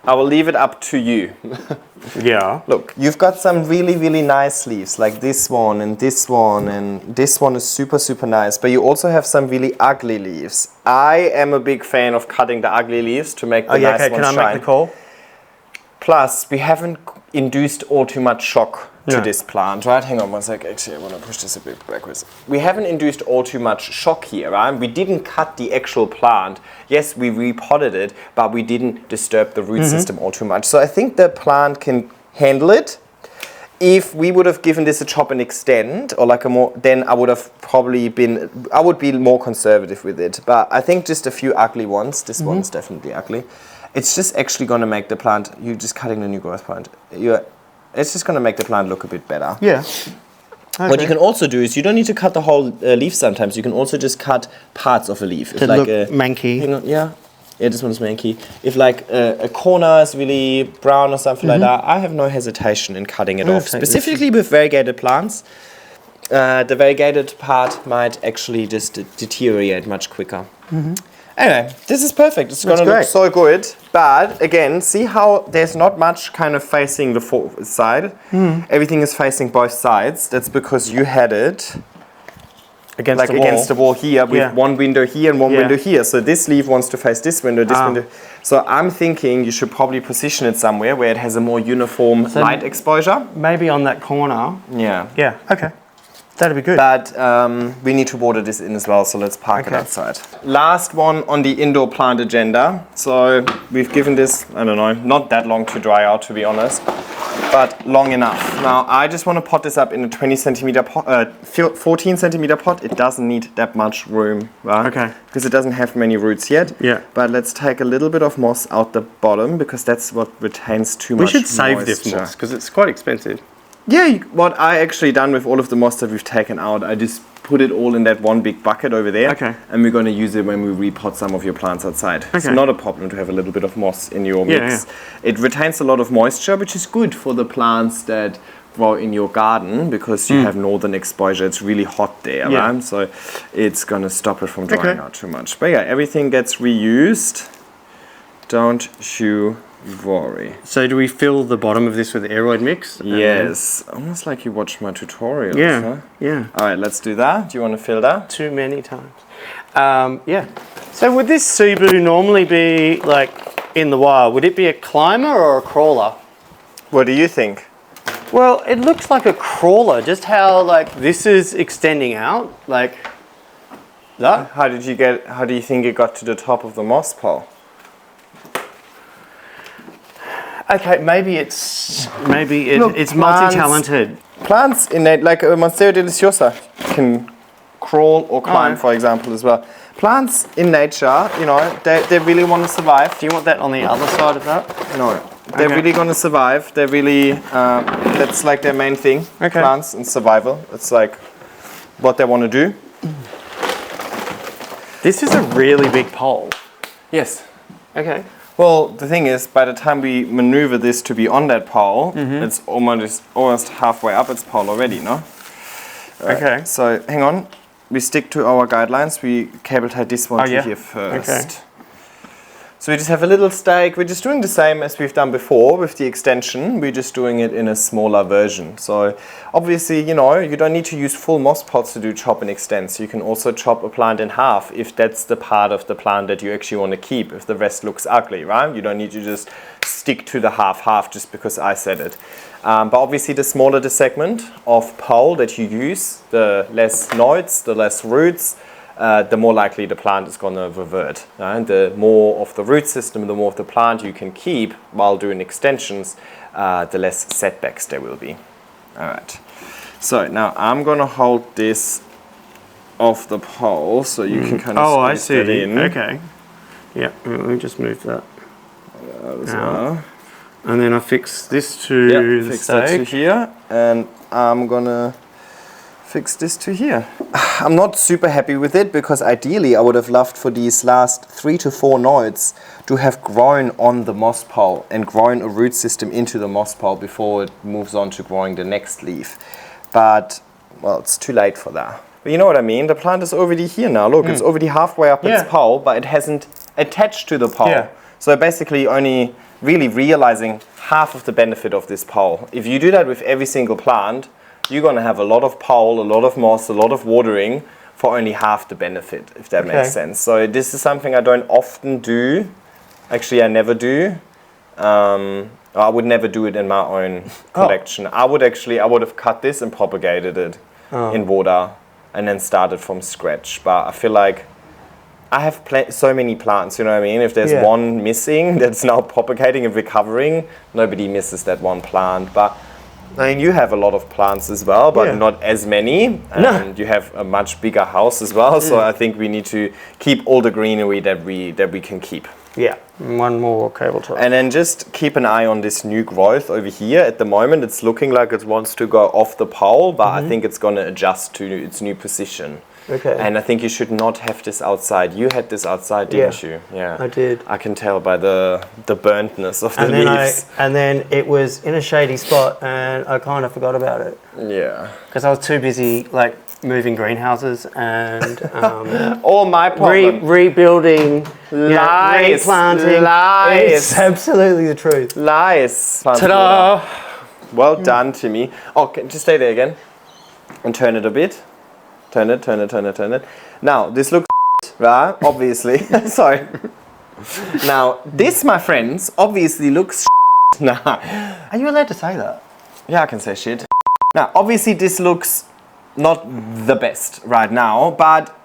[SPEAKER 1] I will leave it up to you.
[SPEAKER 2] Yeah.
[SPEAKER 1] Look, you've got some really, really nice leaves, like this one and this one, and this one is super, super nice. But you also have some really ugly leaves. I am a big fan of cutting the ugly leaves to make the
[SPEAKER 2] Oh yeah.
[SPEAKER 1] nice
[SPEAKER 2] Okay.
[SPEAKER 1] ones
[SPEAKER 2] Can I
[SPEAKER 1] shine.
[SPEAKER 2] make the call?
[SPEAKER 1] Plus, we haven't induced all too much shock to
[SPEAKER 2] No.
[SPEAKER 1] this plant, right? Hang on one sec. Actually, I want to push this a bit backwards. We haven't induced all too much shock here, right? We didn't cut the actual plant. Yes, we repotted it, but we didn't disturb the root system all too much. So I think the plant can handle it. If we would have given this a chop and extend, or like a more, then I would have probably been, I would be more conservative with it. But I think just a few ugly ones. This one is definitely ugly. It's just actually going to make the plant, you're just cutting the new growth plant. It's just going to make the plant look a bit better.
[SPEAKER 2] Yeah. Okay.
[SPEAKER 1] What you can also do is you don't need to cut the whole leaf sometimes. You can also just cut parts of a leaf. If
[SPEAKER 2] to
[SPEAKER 1] like
[SPEAKER 2] look
[SPEAKER 1] a,
[SPEAKER 2] manky.
[SPEAKER 1] hang on, yeah, this one's manky. If like a corner is really brown or something like that, I have no hesitation in cutting it
[SPEAKER 2] I'll
[SPEAKER 1] off.
[SPEAKER 2] take this
[SPEAKER 1] Specifically with variegated plants, the variegated part might actually just deteriorate much quicker. Anyway, this is perfect. It's going to look
[SPEAKER 2] great.
[SPEAKER 1] so good. But again, see how there's not much kind of facing the side. Everything is facing both sides. That's because you had it
[SPEAKER 2] Against
[SPEAKER 1] like
[SPEAKER 2] the wall.
[SPEAKER 1] against the wall here with
[SPEAKER 2] Yeah.
[SPEAKER 1] one window here and one
[SPEAKER 2] Yeah.
[SPEAKER 1] window here. So this leaf wants to face this window, this window. So I'm thinking you should probably position it somewhere where it has a more uniform light exposure.
[SPEAKER 2] Maybe on that corner.
[SPEAKER 1] Yeah.
[SPEAKER 2] Yeah. Okay. That'd be good.
[SPEAKER 1] But we need to water this in as well, so let's park it
[SPEAKER 2] Okay.
[SPEAKER 1] outside. Last one on the indoor plant agenda. So we've given this, I don't know, not that long to dry out, to be honest, but long enough. Now I just want to pot this up in a 20 centimeter pot, 14 centimeter pot. It doesn't need that much room, right?
[SPEAKER 2] Okay.
[SPEAKER 1] Because it doesn't have many roots yet.
[SPEAKER 2] Yeah.
[SPEAKER 1] But let's take a little bit of moss out the bottom because that's what retains too
[SPEAKER 2] We
[SPEAKER 1] much
[SPEAKER 2] should save this
[SPEAKER 1] moisture.
[SPEAKER 2] moss because it's quite expensive.
[SPEAKER 1] Yeah, what I actually done with all of the moss that we've taken out, I just put it all in that one big bucket over there.
[SPEAKER 2] Okay.
[SPEAKER 1] And we're going to use it when we repot some of your plants outside. It's
[SPEAKER 2] Okay.
[SPEAKER 1] not a problem to have a little bit of moss in your
[SPEAKER 2] Yeah,
[SPEAKER 1] mix. It retains a lot of moisture, which is good for the plants that grow in your garden because you have northern exposure. It's really hot there,
[SPEAKER 2] Yeah.
[SPEAKER 1] right? So it's going to stop it from drying
[SPEAKER 2] Okay.
[SPEAKER 1] out too much. But yeah, everything gets reused. Don't you worry.
[SPEAKER 2] So do we fill the bottom of this with aeroid mix?
[SPEAKER 1] Yes, almost like you watched my tutorials.
[SPEAKER 2] Yeah.
[SPEAKER 1] Huh?
[SPEAKER 2] Yeah.
[SPEAKER 1] All right, let's do that. Do you want to fill that?
[SPEAKER 2] Too many times. Yeah. So would this cebu normally be like in the wild? Would it be a climber or a crawler?
[SPEAKER 1] What do you think?
[SPEAKER 2] Well, it looks like a crawler. Just how like this is extending out, like that.
[SPEAKER 1] How do you think it got to the top of the moss pole?
[SPEAKER 2] Okay, maybe it's
[SPEAKER 1] Look,
[SPEAKER 2] it's
[SPEAKER 1] plants-
[SPEAKER 2] multi-talented.
[SPEAKER 1] Plants innate, like Monstera deliciosa, can crawl or climb,
[SPEAKER 2] Oh.
[SPEAKER 1] for example, as well. Plants in nature, you know, they really want to survive.
[SPEAKER 2] Do you want that on the other side of that?
[SPEAKER 1] No, they're
[SPEAKER 2] Okay.
[SPEAKER 1] really going to survive. They're really, that's like their main thing.
[SPEAKER 2] Okay.
[SPEAKER 1] Plants and survival. It's like what they want to do.
[SPEAKER 2] This is a really big pole.
[SPEAKER 1] Yes.
[SPEAKER 2] Okay.
[SPEAKER 1] Well, the thing is, by the time we maneuver this to be on that pole, it's almost halfway up its pole already, no?
[SPEAKER 2] Okay.
[SPEAKER 1] So, hang on. We stick to our guidelines. We cable tie this one
[SPEAKER 2] Oh,
[SPEAKER 1] to
[SPEAKER 2] yeah?
[SPEAKER 1] here first.
[SPEAKER 2] Okay.
[SPEAKER 1] So we just have a little stake. We're just doing the same as we've done before with the extension. We're just doing it in a smaller version. So obviously, you know, you don't need to use full moss pots to do chop and extend. So you can also chop a plant in half if that's the part of the plant that you actually want to keep, if the rest looks ugly, right? You don't need to just stick to the half just because I said it. But obviously the smaller the segment of pole that you use, the less nodes, the less roots, the more likely the plant is going to revert. And the more of the root system, the more of the plant you can keep while doing extensions, the less setbacks there will be. All right. So now I'm going to hold this off the pole so you can kind of squeeze that in.
[SPEAKER 2] Okay. Yeah, let me just move that.
[SPEAKER 1] As well.
[SPEAKER 2] And then I fix this to the
[SPEAKER 1] fix that to here, and I'm gonna fix this to here. I'm not super happy with it because ideally I would have loved for these last 3 to 4 nodes to have grown on the moss pole and grown a root system into the moss pole before it moves on to growing the next leaf. But, well, it's too late for that. But you know what I mean? The plant is already here now. Look, it's already halfway up its pole, but it hasn't attached to the pole. Yeah. So basically only really realizing half of the benefit of this pole. If you do that with every single plant, you're going to have a lot of pole, a lot of moss, a lot of watering for only half the benefit, if that makes sense. So this is something I don't often do. Actually, I never do. I would never do it in my own collection. I would have cut this and propagated it in water and then started from scratch. But I feel like I have so many plants, you know what I mean? If there's one missing that's now propagating and recovering, nobody misses that one plant. But I mean, you have a lot of plants as well, but not as many. And you have a much bigger house as well. So I think we need to keep all the greenery that we can keep.
[SPEAKER 2] Yeah, one more cable tie.
[SPEAKER 1] And then just keep an eye on this new growth over here. At the moment, it's looking like it wants to go off the pole, but I think it's going to adjust to its new position.
[SPEAKER 2] Okay.
[SPEAKER 1] And I think you should not have this outside. You had this outside, didn't you? Yeah,
[SPEAKER 2] I did.
[SPEAKER 1] I can tell by the burntness of the leaves.
[SPEAKER 2] And then it was in a shady spot, and I kind of forgot about it.
[SPEAKER 1] Yeah.
[SPEAKER 2] Because I was too busy, like, moving greenhouses and
[SPEAKER 1] all my problem.
[SPEAKER 2] Rebuilding,
[SPEAKER 1] lies,
[SPEAKER 2] replanting.
[SPEAKER 1] Lies.
[SPEAKER 2] It's absolutely the truth.
[SPEAKER 1] Lies.
[SPEAKER 2] Ta-da!
[SPEAKER 1] Well done, Timmy. Oh, just stay there again and turn it a bit. Turn it. Now, this looks right? Obviously. Sorry. Now, this, my friends, obviously looks Nah.
[SPEAKER 2] Are you allowed to say that?
[SPEAKER 1] Yeah, I can say shit. Now, obviously this looks not the best right now, but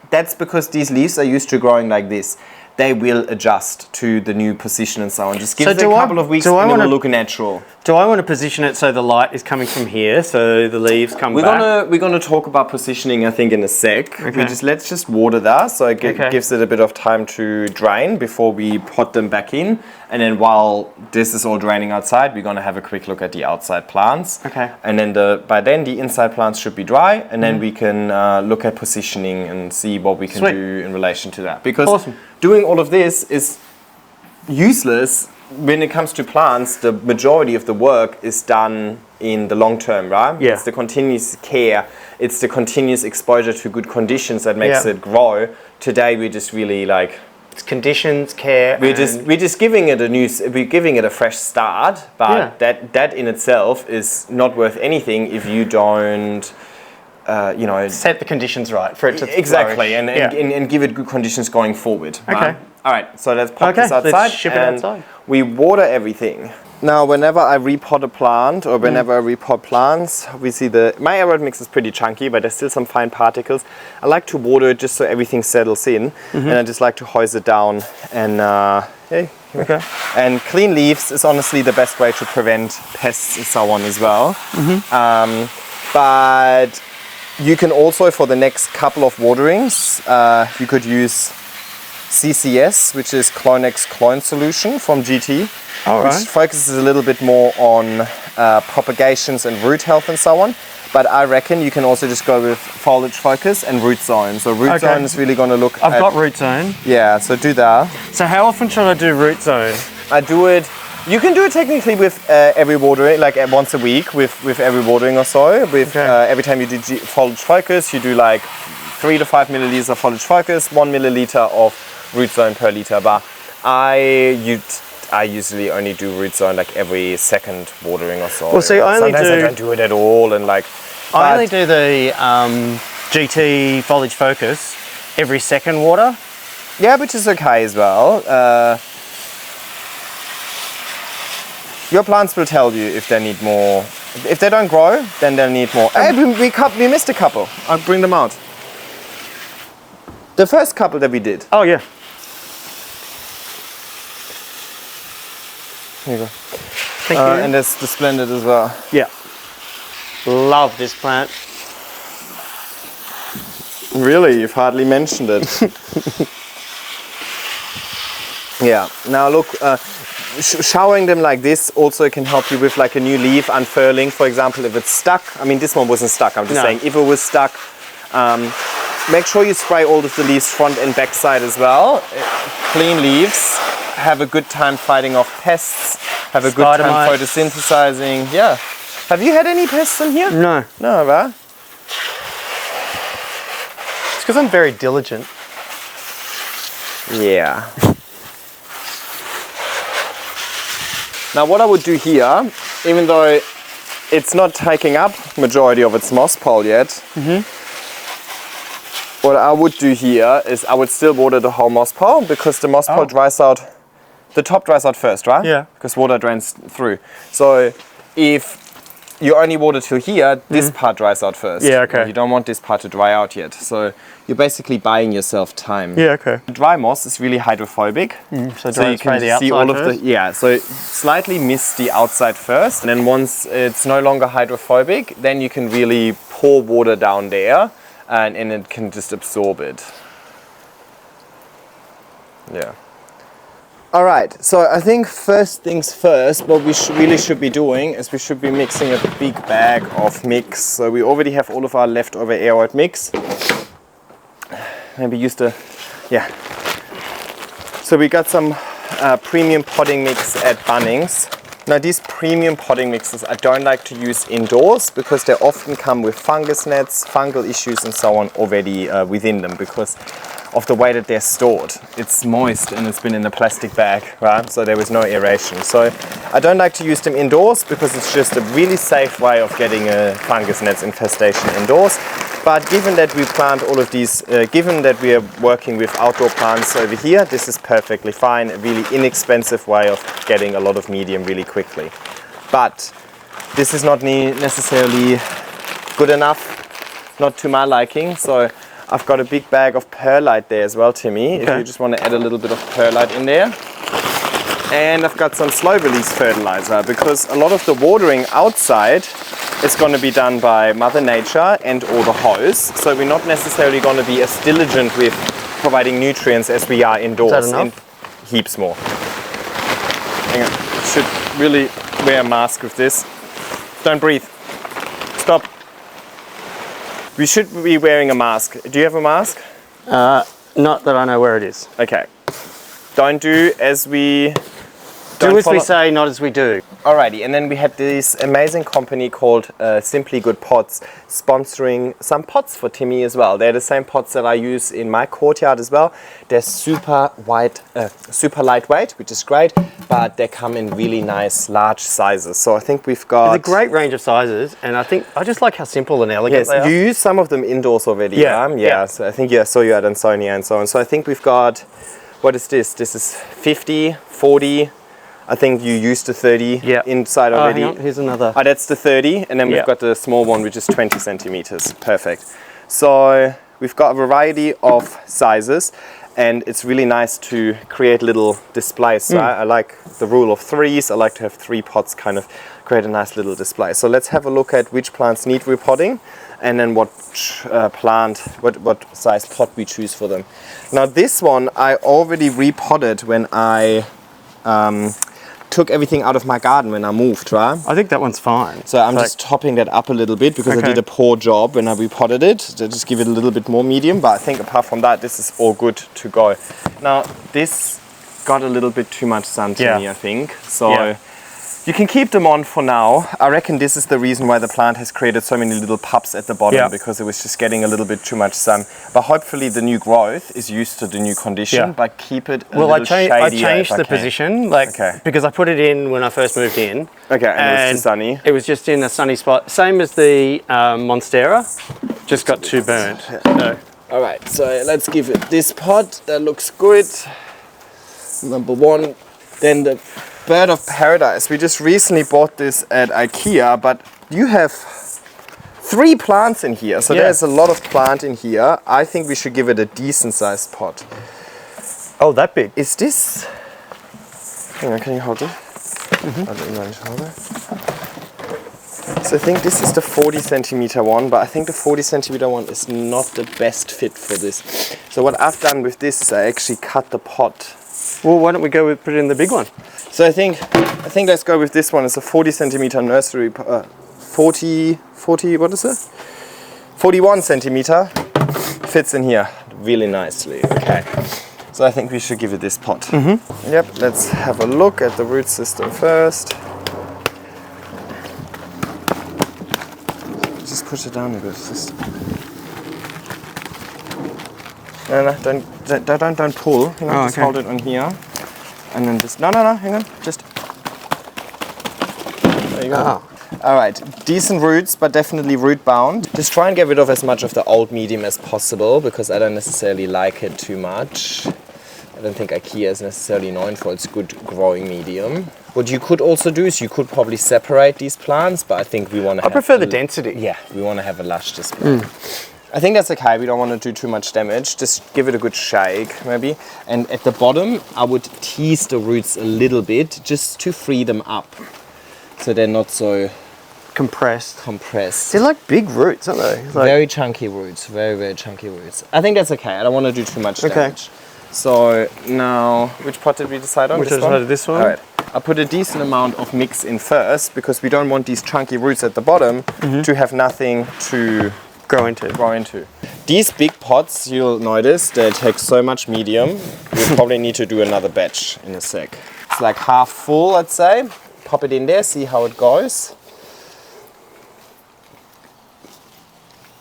[SPEAKER 1] that's because these leaves are used to growing like this. They will adjust to the new position and so on. Just give it a couple of weeks and it will look natural.
[SPEAKER 2] Do I want to position it so the light is coming from here, so the leaves come back?
[SPEAKER 1] We're gonna talk about positioning, I think, in a sec. Okay. Let's just water that so it gives it a bit of time to drain before we pot them back in. And then while this is all draining outside, we're gonna have a quick look at the outside plants.
[SPEAKER 2] Okay.
[SPEAKER 1] And then by then the inside plants should be dry, and then we can look at positioning and see what we can do in relation to that. Because doing all of this is useless when it comes to plants. The majority of the work is done in the long term, right?
[SPEAKER 2] Yeah.
[SPEAKER 1] It's the continuous care, it's the continuous exposure to good conditions that makes it grow. Today we're just really like,
[SPEAKER 2] it's conditions, care.
[SPEAKER 1] We're just giving it a fresh start, but that in itself is not worth anything if you don't
[SPEAKER 2] set the conditions right for it to
[SPEAKER 1] flourish. and give it good conditions going forward.
[SPEAKER 2] Okay.
[SPEAKER 1] Right? All right, so let's pop this outside.
[SPEAKER 2] Let's ship it outside.
[SPEAKER 1] We water everything. Now, whenever I repot a plant or whenever I repot plants, we see my aerode mix is pretty chunky, but there's still some fine particles. I like to water it just so everything settles in, and I just like to hose it down. And and clean leaves is honestly the best way to prevent pests and so on as well. But you can also, for the next couple of waterings, you could use CCS, which is Clonex Clone Solution from GT, which focuses a little bit more on propagations and root health and so on. But I reckon you can also just go with Foliage Focus and Root Zone. So Root Zone is really going to look
[SPEAKER 2] I've got Root Zone.
[SPEAKER 1] Yeah, so do that.
[SPEAKER 2] So how often should I do Root Zone?
[SPEAKER 1] I do it, you can do it technically with every watering, like once a week with every watering or so. Every time you do Foliage Focus, you do like 3 to 5 milliliters of Foliage Focus, 1 milliliter of Root Zone per liter. But I usually only do root zone like every second watering or so.
[SPEAKER 2] Well, see,
[SPEAKER 1] Sometimes I don't do it at all, and like.
[SPEAKER 2] I only do the GT Foliage Focus every second water.
[SPEAKER 1] Yeah, which is okay as well. Your plants will tell you if they need more. If they don't grow, then they'll need more. Hey, we missed a couple. I'll bring them out. The first couple that we did.
[SPEAKER 2] Oh yeah.
[SPEAKER 1] Here you go.
[SPEAKER 2] Thank you.
[SPEAKER 1] And there's the Splendid as well.
[SPEAKER 2] Yeah. Love this plant.
[SPEAKER 1] Really? You've hardly mentioned it. Yeah. Now look, showering them like this also can help you with like a new leaf unfurling. For example, if it's stuck. I mean, this one wasn't stuck. I'm just saying if it was stuck, make sure you spray all of the leaves front and back side as well. Clean leaves. Have a good time fighting off pests. Have a good time photosynthesizing. Yeah. Have you had any pests in here?
[SPEAKER 2] No.
[SPEAKER 1] No, right?
[SPEAKER 2] It's because I'm very diligent.
[SPEAKER 1] Yeah. Now what I would do here, even though it's not taking up majority of its moss pole yet, what I would do here is I would still water the whole moss pole because the moss pole dries out, the top dries out first, right?
[SPEAKER 2] Yeah.
[SPEAKER 1] Because water drains through. So if you only water till here, this part dries out first.
[SPEAKER 2] Yeah, okay.
[SPEAKER 1] You don't want this part to dry out yet. So you're basically buying yourself time.
[SPEAKER 2] Yeah, okay.
[SPEAKER 1] Dry moss is really hydrophobic.
[SPEAKER 2] So you can
[SPEAKER 1] see all of the, yeah, so slightly mist the outside first. And then once it's no longer hydrophobic, then you can really pour water down there and it can just absorb it. Yeah. All right, so I think first things first, what we really should be doing is we should be mixing a big bag of mix. So we already have all of our leftover air-out mix. Maybe use the, yeah. So we got some premium potting mix at Bunnings. Now these premium potting mixes I don't like to use indoors because they often come with fungus nets, fungal issues and so on already within them because of the way that they're stored. It's moist and it's been in a plastic bag, right? So there was no aeration. So I don't like to use them indoors because it's just a really safe way of getting a fungus nets infestation indoors. But given that we plant all of these, given that we are working with outdoor plants over here, this is perfectly fine. A really inexpensive way of getting a lot of medium really quickly. But this is not necessarily good enough, not to my liking. So I've got a big bag of perlite there as well, Timmy, if you just want to add a little bit of perlite in there. And I've got some slow release fertilizer because a lot of the watering outside is going to be done by Mother Nature and or the hose. So we're not necessarily going to be as diligent with providing nutrients as we are indoors.
[SPEAKER 2] Is that enough?
[SPEAKER 1] And heaps more. Hang on, should really wear a mask with this. Don't breathe. Stop. We should be wearing a mask. Do you have a mask?
[SPEAKER 2] Not that I know where it is.
[SPEAKER 1] Okay. Don't do as we...
[SPEAKER 2] Do as we say, not as we do.
[SPEAKER 1] Alrighty, and then we had this amazing company called Simply Good Pots sponsoring some pots for Timmy as well. They're the same pots that I use in my courtyard as well. They're super lightweight, which is great, but they come in really nice large sizes. So I think we've got...
[SPEAKER 2] There's a great range of sizes, and I just like how simple and elegant they are.
[SPEAKER 1] You use some of them indoors already, yeah. So I think I saw you at Ansonia and so on. So I think we've got, what is this? This is 50, 40... I think you used the 30 inside already.
[SPEAKER 2] Hang on. Here's another.
[SPEAKER 1] Oh, that's the 30, and then we've got the small one, which is 20 centimeters. Perfect. So we've got a variety of sizes, and it's really nice to create little displays. So I like the rule of threes. I like to have 3 pots kind of create a nice little display. So let's have a look at which plants need repotting, and then what size pot we choose for them. Now this one I already repotted when I took everything out of my garden when I moved, right?
[SPEAKER 2] I think that one's fine.
[SPEAKER 1] So I'm just topping that up a little bit because I did a poor job when I repotted it. To just give it a little bit more medium, but I think apart from that, this is all good to go. Now, this got a little bit too much sun to me, I think. So You can keep them on for now. I reckon this is the reason why the plant has created so many little pups at the bottom, because it was just getting a little bit too much sun. But hopefully the new growth is used to the new condition, but keep it a little shadier.
[SPEAKER 2] I changed the position, because I put it in when I first moved in.
[SPEAKER 1] Okay, and it was too sunny.
[SPEAKER 2] It was just in a sunny spot. Same as the Monstera, just got too burnt. So.
[SPEAKER 1] All right, so let's give it this pot. That looks good. Number one. Then the Bird of Paradise. We just recently bought this at IKEA, but you have 3 plants in here, so there's a lot of plant in here. I think we should give it a decent sized pot.
[SPEAKER 2] Oh, that big?
[SPEAKER 1] Is this? Hang on, can you hold it? I'll hold it. So I think this is the 40 centimeter one, but I think the 40 centimeter one is not the best fit for this. So what I've done with this is I actually cut the pot.
[SPEAKER 2] Well, why don't we go with put it in the big one?
[SPEAKER 1] So I think let's go with this one. It's a 40 centimeter nursery, 40, what is it? 41 centimeter, fits in here really nicely. Okay, so I think we should give it this pot. Yep, let's have a look at the root system first. Just push it down a bit. No, don't pull. Hang on, just hold it on here. And then just, no, hang on. Just, there you go. All right, decent roots, but definitely root bound. Just try and get rid of as much of the old medium as possible, because I don't necessarily like it too much. I don't think IKEA is necessarily known for its good growing medium. What you could also do is you could probably separate these plants, but I think we want to
[SPEAKER 2] I prefer the density.
[SPEAKER 1] Yeah, we want to have a lush display. I think that's okay. We don't want to do too much damage. Just give it a good shake, maybe. And at the bottom, I would tease the roots a little bit, just to free them up, so they're not so
[SPEAKER 2] compressed.
[SPEAKER 1] They're
[SPEAKER 2] like big roots, aren't they? Like
[SPEAKER 1] very chunky roots. Very, very chunky roots. I think that's okay. I don't want to do too much damage. So now, which pot did we decide on?
[SPEAKER 2] We decided this one.
[SPEAKER 1] All right. I put a decent amount of mix in first, because we don't want these chunky roots at the bottom to have nothing to grow into. These big pots, you'll notice, they take so much medium. We'll probably need to do another batch in a sec. It's like half full, let's say. Pop it in there, see how it goes.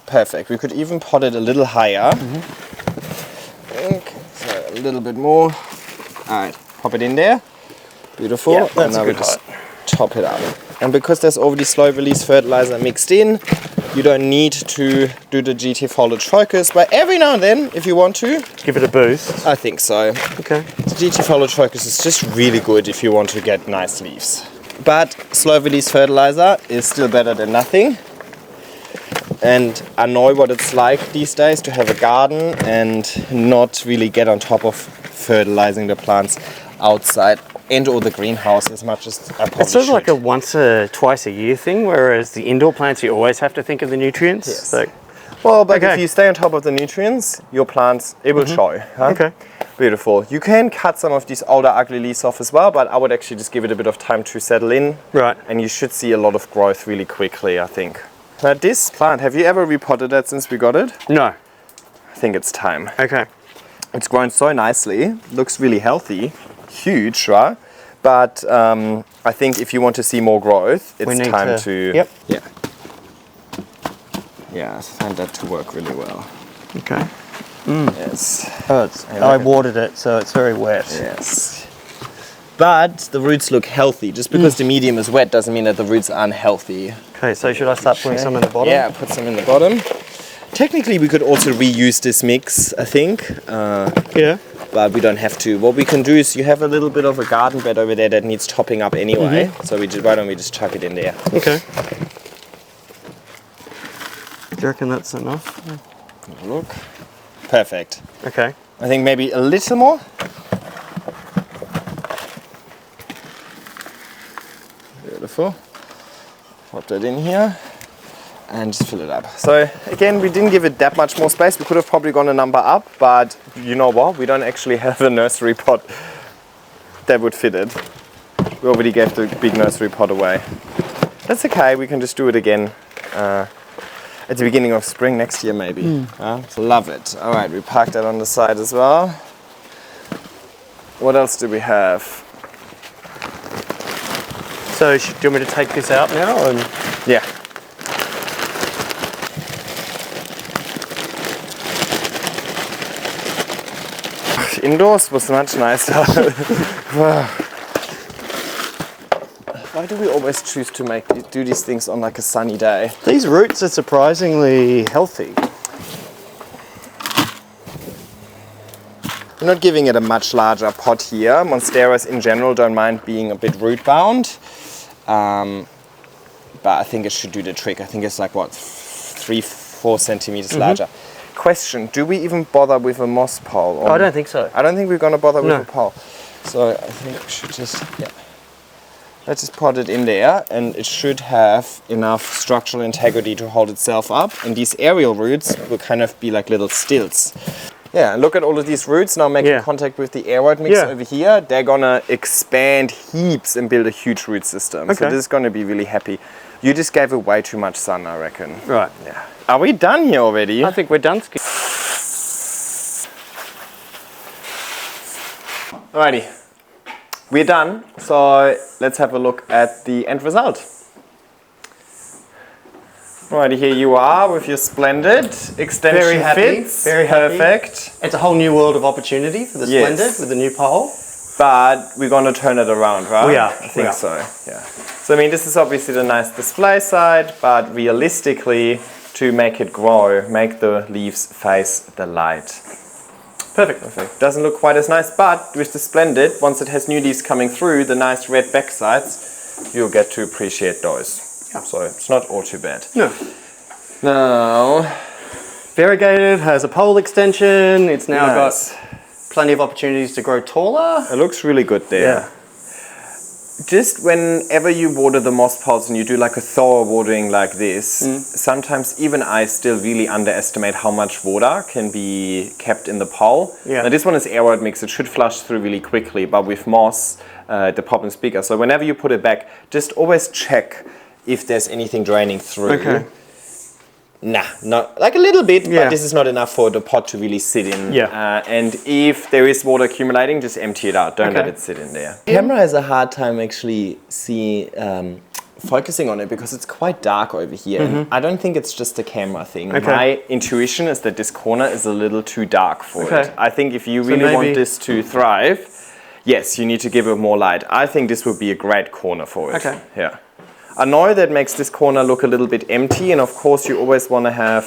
[SPEAKER 1] Perfect. We could even pot it a little higher. Okay, so a little bit more. All right, pop it in there. Beautiful.
[SPEAKER 2] Yeah, that's
[SPEAKER 1] and now
[SPEAKER 2] a good
[SPEAKER 1] we just top it up. And because there's already slow release fertilizer mixed in, you don't need to do the GT Foliage Focus, but every now and then, if you want to,
[SPEAKER 2] give it a boost.
[SPEAKER 1] I think so.
[SPEAKER 2] Okay.
[SPEAKER 1] The GT Foliage Focus is just really good if you want to get nice leaves. But slow release fertilizer is still better than nothing. And I know what it's like these days to have a garden and not really get on top of fertilizing the plants outside and or the greenhouse as much as I probably
[SPEAKER 2] It's sort of
[SPEAKER 1] should.
[SPEAKER 2] like a once or twice a year thing, whereas the indoor plants you always have to think of the nutrients.
[SPEAKER 1] Yes.
[SPEAKER 2] Like,
[SPEAKER 1] well, but if you stay on top of the nutrients, your plants, it will show. Huh?
[SPEAKER 2] Okay.
[SPEAKER 1] Beautiful. You can cut some of these older ugly leaves off as well, but I would actually just give it a bit of time to settle in.
[SPEAKER 2] Right.
[SPEAKER 1] And you should see a lot of growth really quickly, I think. Now this plant, have you ever repotted that since we got it?
[SPEAKER 2] No.
[SPEAKER 1] I think it's time.
[SPEAKER 2] Okay.
[SPEAKER 1] It's grown so nicely, looks really healthy, huge, right? But I think if you want to see more growth, it's time to...
[SPEAKER 2] Yep.
[SPEAKER 1] Yeah. Yeah, I find that to work really well.
[SPEAKER 2] Okay.
[SPEAKER 1] Yes.
[SPEAKER 2] I watered it, so it's very wet.
[SPEAKER 1] Yes. But the roots look healthy. Just because the medium is wet doesn't mean that the roots are unhealthy.
[SPEAKER 2] Okay, so should I start putting some in the bottom?
[SPEAKER 1] Yeah, put some in the bottom. Technically, we could also reuse this mix, I think.
[SPEAKER 2] Yeah.
[SPEAKER 1] But we don't have to. What we can do is you have a little bit of a garden bed over there that needs topping up anyway. So why don't we just chuck it in there?
[SPEAKER 2] Okay. Do you reckon that's enough?
[SPEAKER 1] Have a look. Perfect.
[SPEAKER 2] Okay.
[SPEAKER 1] I think maybe a little more. Beautiful. Pop that in here and just fill it up. So again, we didn't give it that much more space. We could have probably gone a number up, but you know what? We don't actually have a nursery pot that would fit it. We already gave the big nursery pot away. That's okay, we can just do it again at the beginning of spring next year maybe. Love it. All right, we parked that on the side as well. What else do we have?
[SPEAKER 2] So do you want me to take this out now? And
[SPEAKER 1] Yeah. Indoors was much nicer. Why do we always choose to do these things on like a sunny day?
[SPEAKER 2] these roots are surprisingly healthy.
[SPEAKER 1] We're not giving it a much larger pot here. Monsteras in general don't mind being a bit root bound. But I think it should do the trick. I think it's like what, 3-4 centimeters larger. Question, do we even bother with a moss pole?
[SPEAKER 2] I don't think so.
[SPEAKER 1] I don't think we're going to bother with a pole. So I think we should just, let's just pot it in there, and it should have enough structural integrity to hold itself up. And these aerial roots will kind of be like little stilts. Yeah, and look at all of these roots now making contact with the aeroid mix over here. They're gonna expand heaps and build a huge root system. So this is gonna be really happy. You just gave it way too much sun, I reckon.
[SPEAKER 2] Right.
[SPEAKER 1] Yeah. Are we done here already?
[SPEAKER 2] I think we're done.
[SPEAKER 1] Alrighty, we're done. So let's have a look at the end result. Alrighty, here you are with your splendid extension.
[SPEAKER 2] Very happy,
[SPEAKER 1] fits.
[SPEAKER 2] very happy.
[SPEAKER 1] Perfect.
[SPEAKER 2] It's a whole new world of opportunity for the Splendid with the new pole.
[SPEAKER 1] But we're going to turn it around, right?
[SPEAKER 2] We are.
[SPEAKER 1] I think so, yeah. So I mean, this is obviously the nice display side, but realistically, to make it grow, make the leaves face the light. Perfect. Doesn't look quite as nice, but with the Splendid, once it has new leaves coming through, the nice red back sides, you'll get to appreciate those. Yeah. So it's not all too bad.
[SPEAKER 2] No.
[SPEAKER 1] Now,
[SPEAKER 2] variegated, has a pole extension. It's now got plenty of opportunities to grow taller.
[SPEAKER 1] It looks really good there.
[SPEAKER 2] Yeah.
[SPEAKER 1] Just whenever you water the moss pods and you do like a thorough watering like this, sometimes even I still really underestimate how much water can be kept in the pole.
[SPEAKER 2] Yeah.
[SPEAKER 1] Now this one is aeroid mix, it should flush through really quickly, but with moss, the problem's bigger. So whenever you put it back, just always check if there's anything draining through.
[SPEAKER 2] Okay.
[SPEAKER 1] Nah, not like a little bit, but this is not enough for the pot to really sit in.
[SPEAKER 2] Yeah.
[SPEAKER 1] And if there is water accumulating, just empty it out. Don't let it sit in there. The camera has a hard time actually focusing on it because it's quite dark over here. I don't think it's just a camera thing. My intuition is that this corner is a little too dark for it. I think if you really want this to thrive, yes, you need to give it more light. I think this would be a great corner for it.
[SPEAKER 2] Okay.
[SPEAKER 1] Yeah. I know that makes this corner look a little bit empty, and of course you always want to have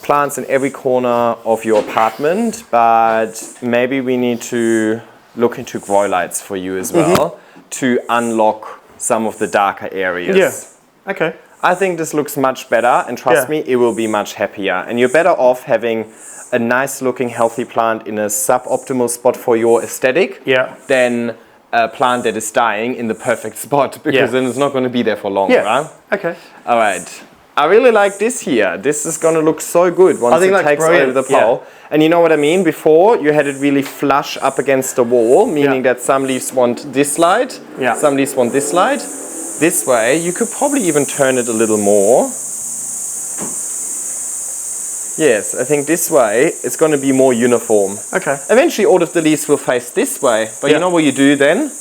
[SPEAKER 1] plants in every corner of your apartment, but maybe we need to look into grow lights for you as well to unlock some of the darker areas.
[SPEAKER 2] Yeah. Okay.
[SPEAKER 1] I think this looks much better, and trust me, it will be much happier. And you're better off having a nice looking healthy plant in a suboptimal spot for your aesthetic than a plant that is dying in the perfect spot, because then it's not going to be there for long, right?
[SPEAKER 2] Okay.
[SPEAKER 1] All right. I really like this here. This is going to look so good once it takes over the pole. And you know what I mean? Before, you had it really flush up against the wall, meaning that some leaves want this light, some leaves want this light. This way, you could probably even turn it a little more. Yes, I think this way it's going to be more uniform.
[SPEAKER 2] Okay.
[SPEAKER 1] Eventually all of the leaves will face this way, but you know what you do then?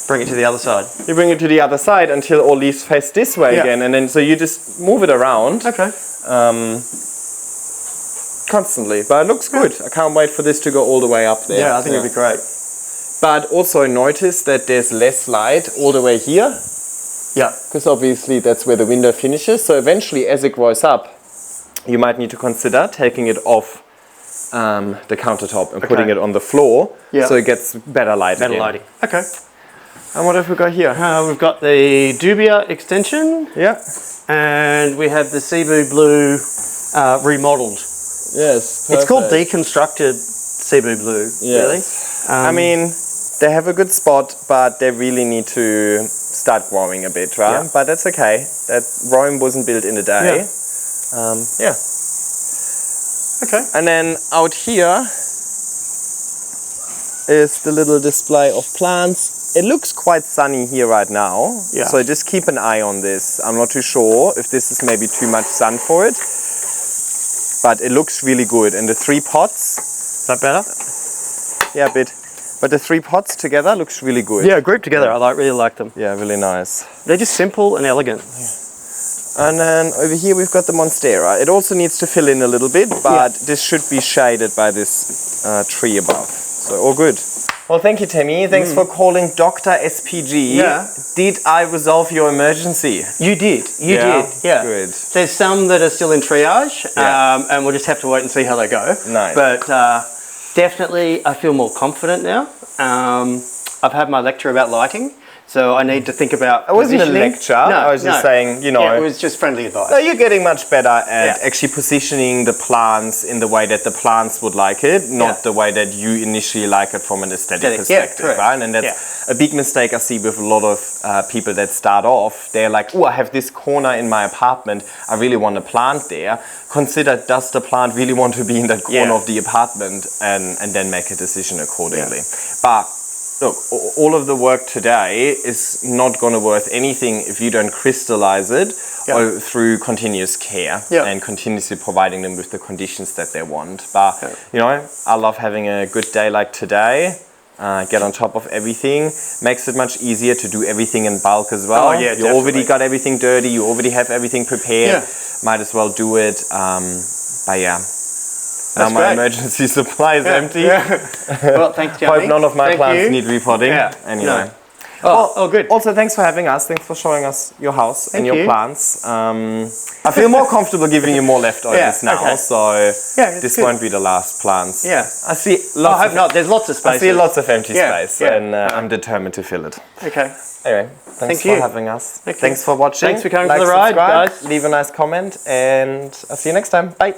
[SPEAKER 2] Bring it to the other side.
[SPEAKER 1] You bring it to the other side until all leaves face this way again, and then so you just move it around.
[SPEAKER 2] Okay.
[SPEAKER 1] Constantly, but it looks good. I can't wait for this to go all the way up there.
[SPEAKER 2] Yeah, I think it'd be great.
[SPEAKER 1] But also notice that there's less light all the way here.
[SPEAKER 2] Yeah.
[SPEAKER 1] Because obviously that's where the window finishes. So eventually as it grows up, you might need to consider taking it off the countertop and putting it on the floor so it gets better light.
[SPEAKER 2] Better lighting. Okay.
[SPEAKER 1] And what have we got here?
[SPEAKER 2] We've got the Dubia extension.
[SPEAKER 1] Yeah.
[SPEAKER 2] And we have the Cebu Blue remodeled.
[SPEAKER 1] Yes. Perfect.
[SPEAKER 2] It's called deconstructed Cebu Blue, really.
[SPEAKER 1] I mean, they have a good spot, but they really need to start growing a bit, right? But that's okay. That Rome wasn't built in a day. Okay. And then out here is the little display of plants. It looks quite sunny here right now. Yeah. So just keep an eye on this. I'm not too sure if this is maybe too much sun for it, but it looks really good. And the 3 pots.
[SPEAKER 2] Is that better?
[SPEAKER 1] Yeah, a bit. But the 3 pots together looks really good.
[SPEAKER 2] Yeah, grouped together. I really like them.
[SPEAKER 1] Yeah, really nice.
[SPEAKER 2] They're just simple and elegant.
[SPEAKER 1] And then over here we've got the Monstera. It also needs to fill in a little bit, but this should be shaded by this tree above. So all good. Well, thank you, Timmy. Thanks for calling Dr. SPG.
[SPEAKER 2] Yeah.
[SPEAKER 1] Did I resolve your emergency?
[SPEAKER 2] You did. You
[SPEAKER 1] Yeah?
[SPEAKER 2] did. Yeah.
[SPEAKER 1] Good.
[SPEAKER 2] There's some that are still in triage,
[SPEAKER 1] Yeah.
[SPEAKER 2] and we'll just have to wait and see how they go.
[SPEAKER 1] Nice.
[SPEAKER 2] But definitely, I feel more confident now. I've had my lecture about lighting, so I need to think about.
[SPEAKER 1] It wasn't a
[SPEAKER 2] positioning.
[SPEAKER 1] lecture.
[SPEAKER 2] No,
[SPEAKER 1] I was just saying, you know.
[SPEAKER 2] Yeah, it was just friendly advice.
[SPEAKER 1] So you're getting much better at
[SPEAKER 2] Yeah.
[SPEAKER 1] actually positioning the plants in the way that the plants would like it, not the way that you initially like it from an aesthetic perspective,
[SPEAKER 2] correct.
[SPEAKER 1] right? And that's a big mistake I see with a lot of people that start off. They're like, oh, I have this corner in my apartment. I really want a plant there. Consider, does the plant really want to be in that corner of the apartment, and then make a decision accordingly. But look, all of the work today is not going to worth anything if you don't crystallize it through continuous care and continuously providing them with the conditions that they want. But, you know, I love having a good day like today. Get on top of everything. Makes it much easier to do everything in bulk as well.
[SPEAKER 2] Oh, yeah,
[SPEAKER 1] you already got everything dirty. You already have everything prepared. Might as well do it. But yeah. Now my emergency supply is empty.
[SPEAKER 2] Well, thanks, Johnny.
[SPEAKER 1] Hope none of my plants need repotting.
[SPEAKER 2] Yeah.
[SPEAKER 1] Anyway.
[SPEAKER 2] No. Oh, good.
[SPEAKER 1] Also, thanks for having us. Thanks for showing us your house and your
[SPEAKER 2] you.
[SPEAKER 1] plants. I feel more comfortable giving you more leftovers now, so this won't be the last plants.
[SPEAKER 2] Yeah.
[SPEAKER 1] I see
[SPEAKER 2] I hope not. There's lots of space.
[SPEAKER 1] I see lots of empty space,
[SPEAKER 2] yeah.
[SPEAKER 1] and I'm determined to fill it.
[SPEAKER 2] Okay.
[SPEAKER 1] Anyway, thanks for having us.
[SPEAKER 2] Thanks
[SPEAKER 1] for watching.
[SPEAKER 2] Thanks for coming for the ride,
[SPEAKER 1] subscribe,
[SPEAKER 2] guys.
[SPEAKER 1] Leave a nice comment, and I'll see you next time. Bye.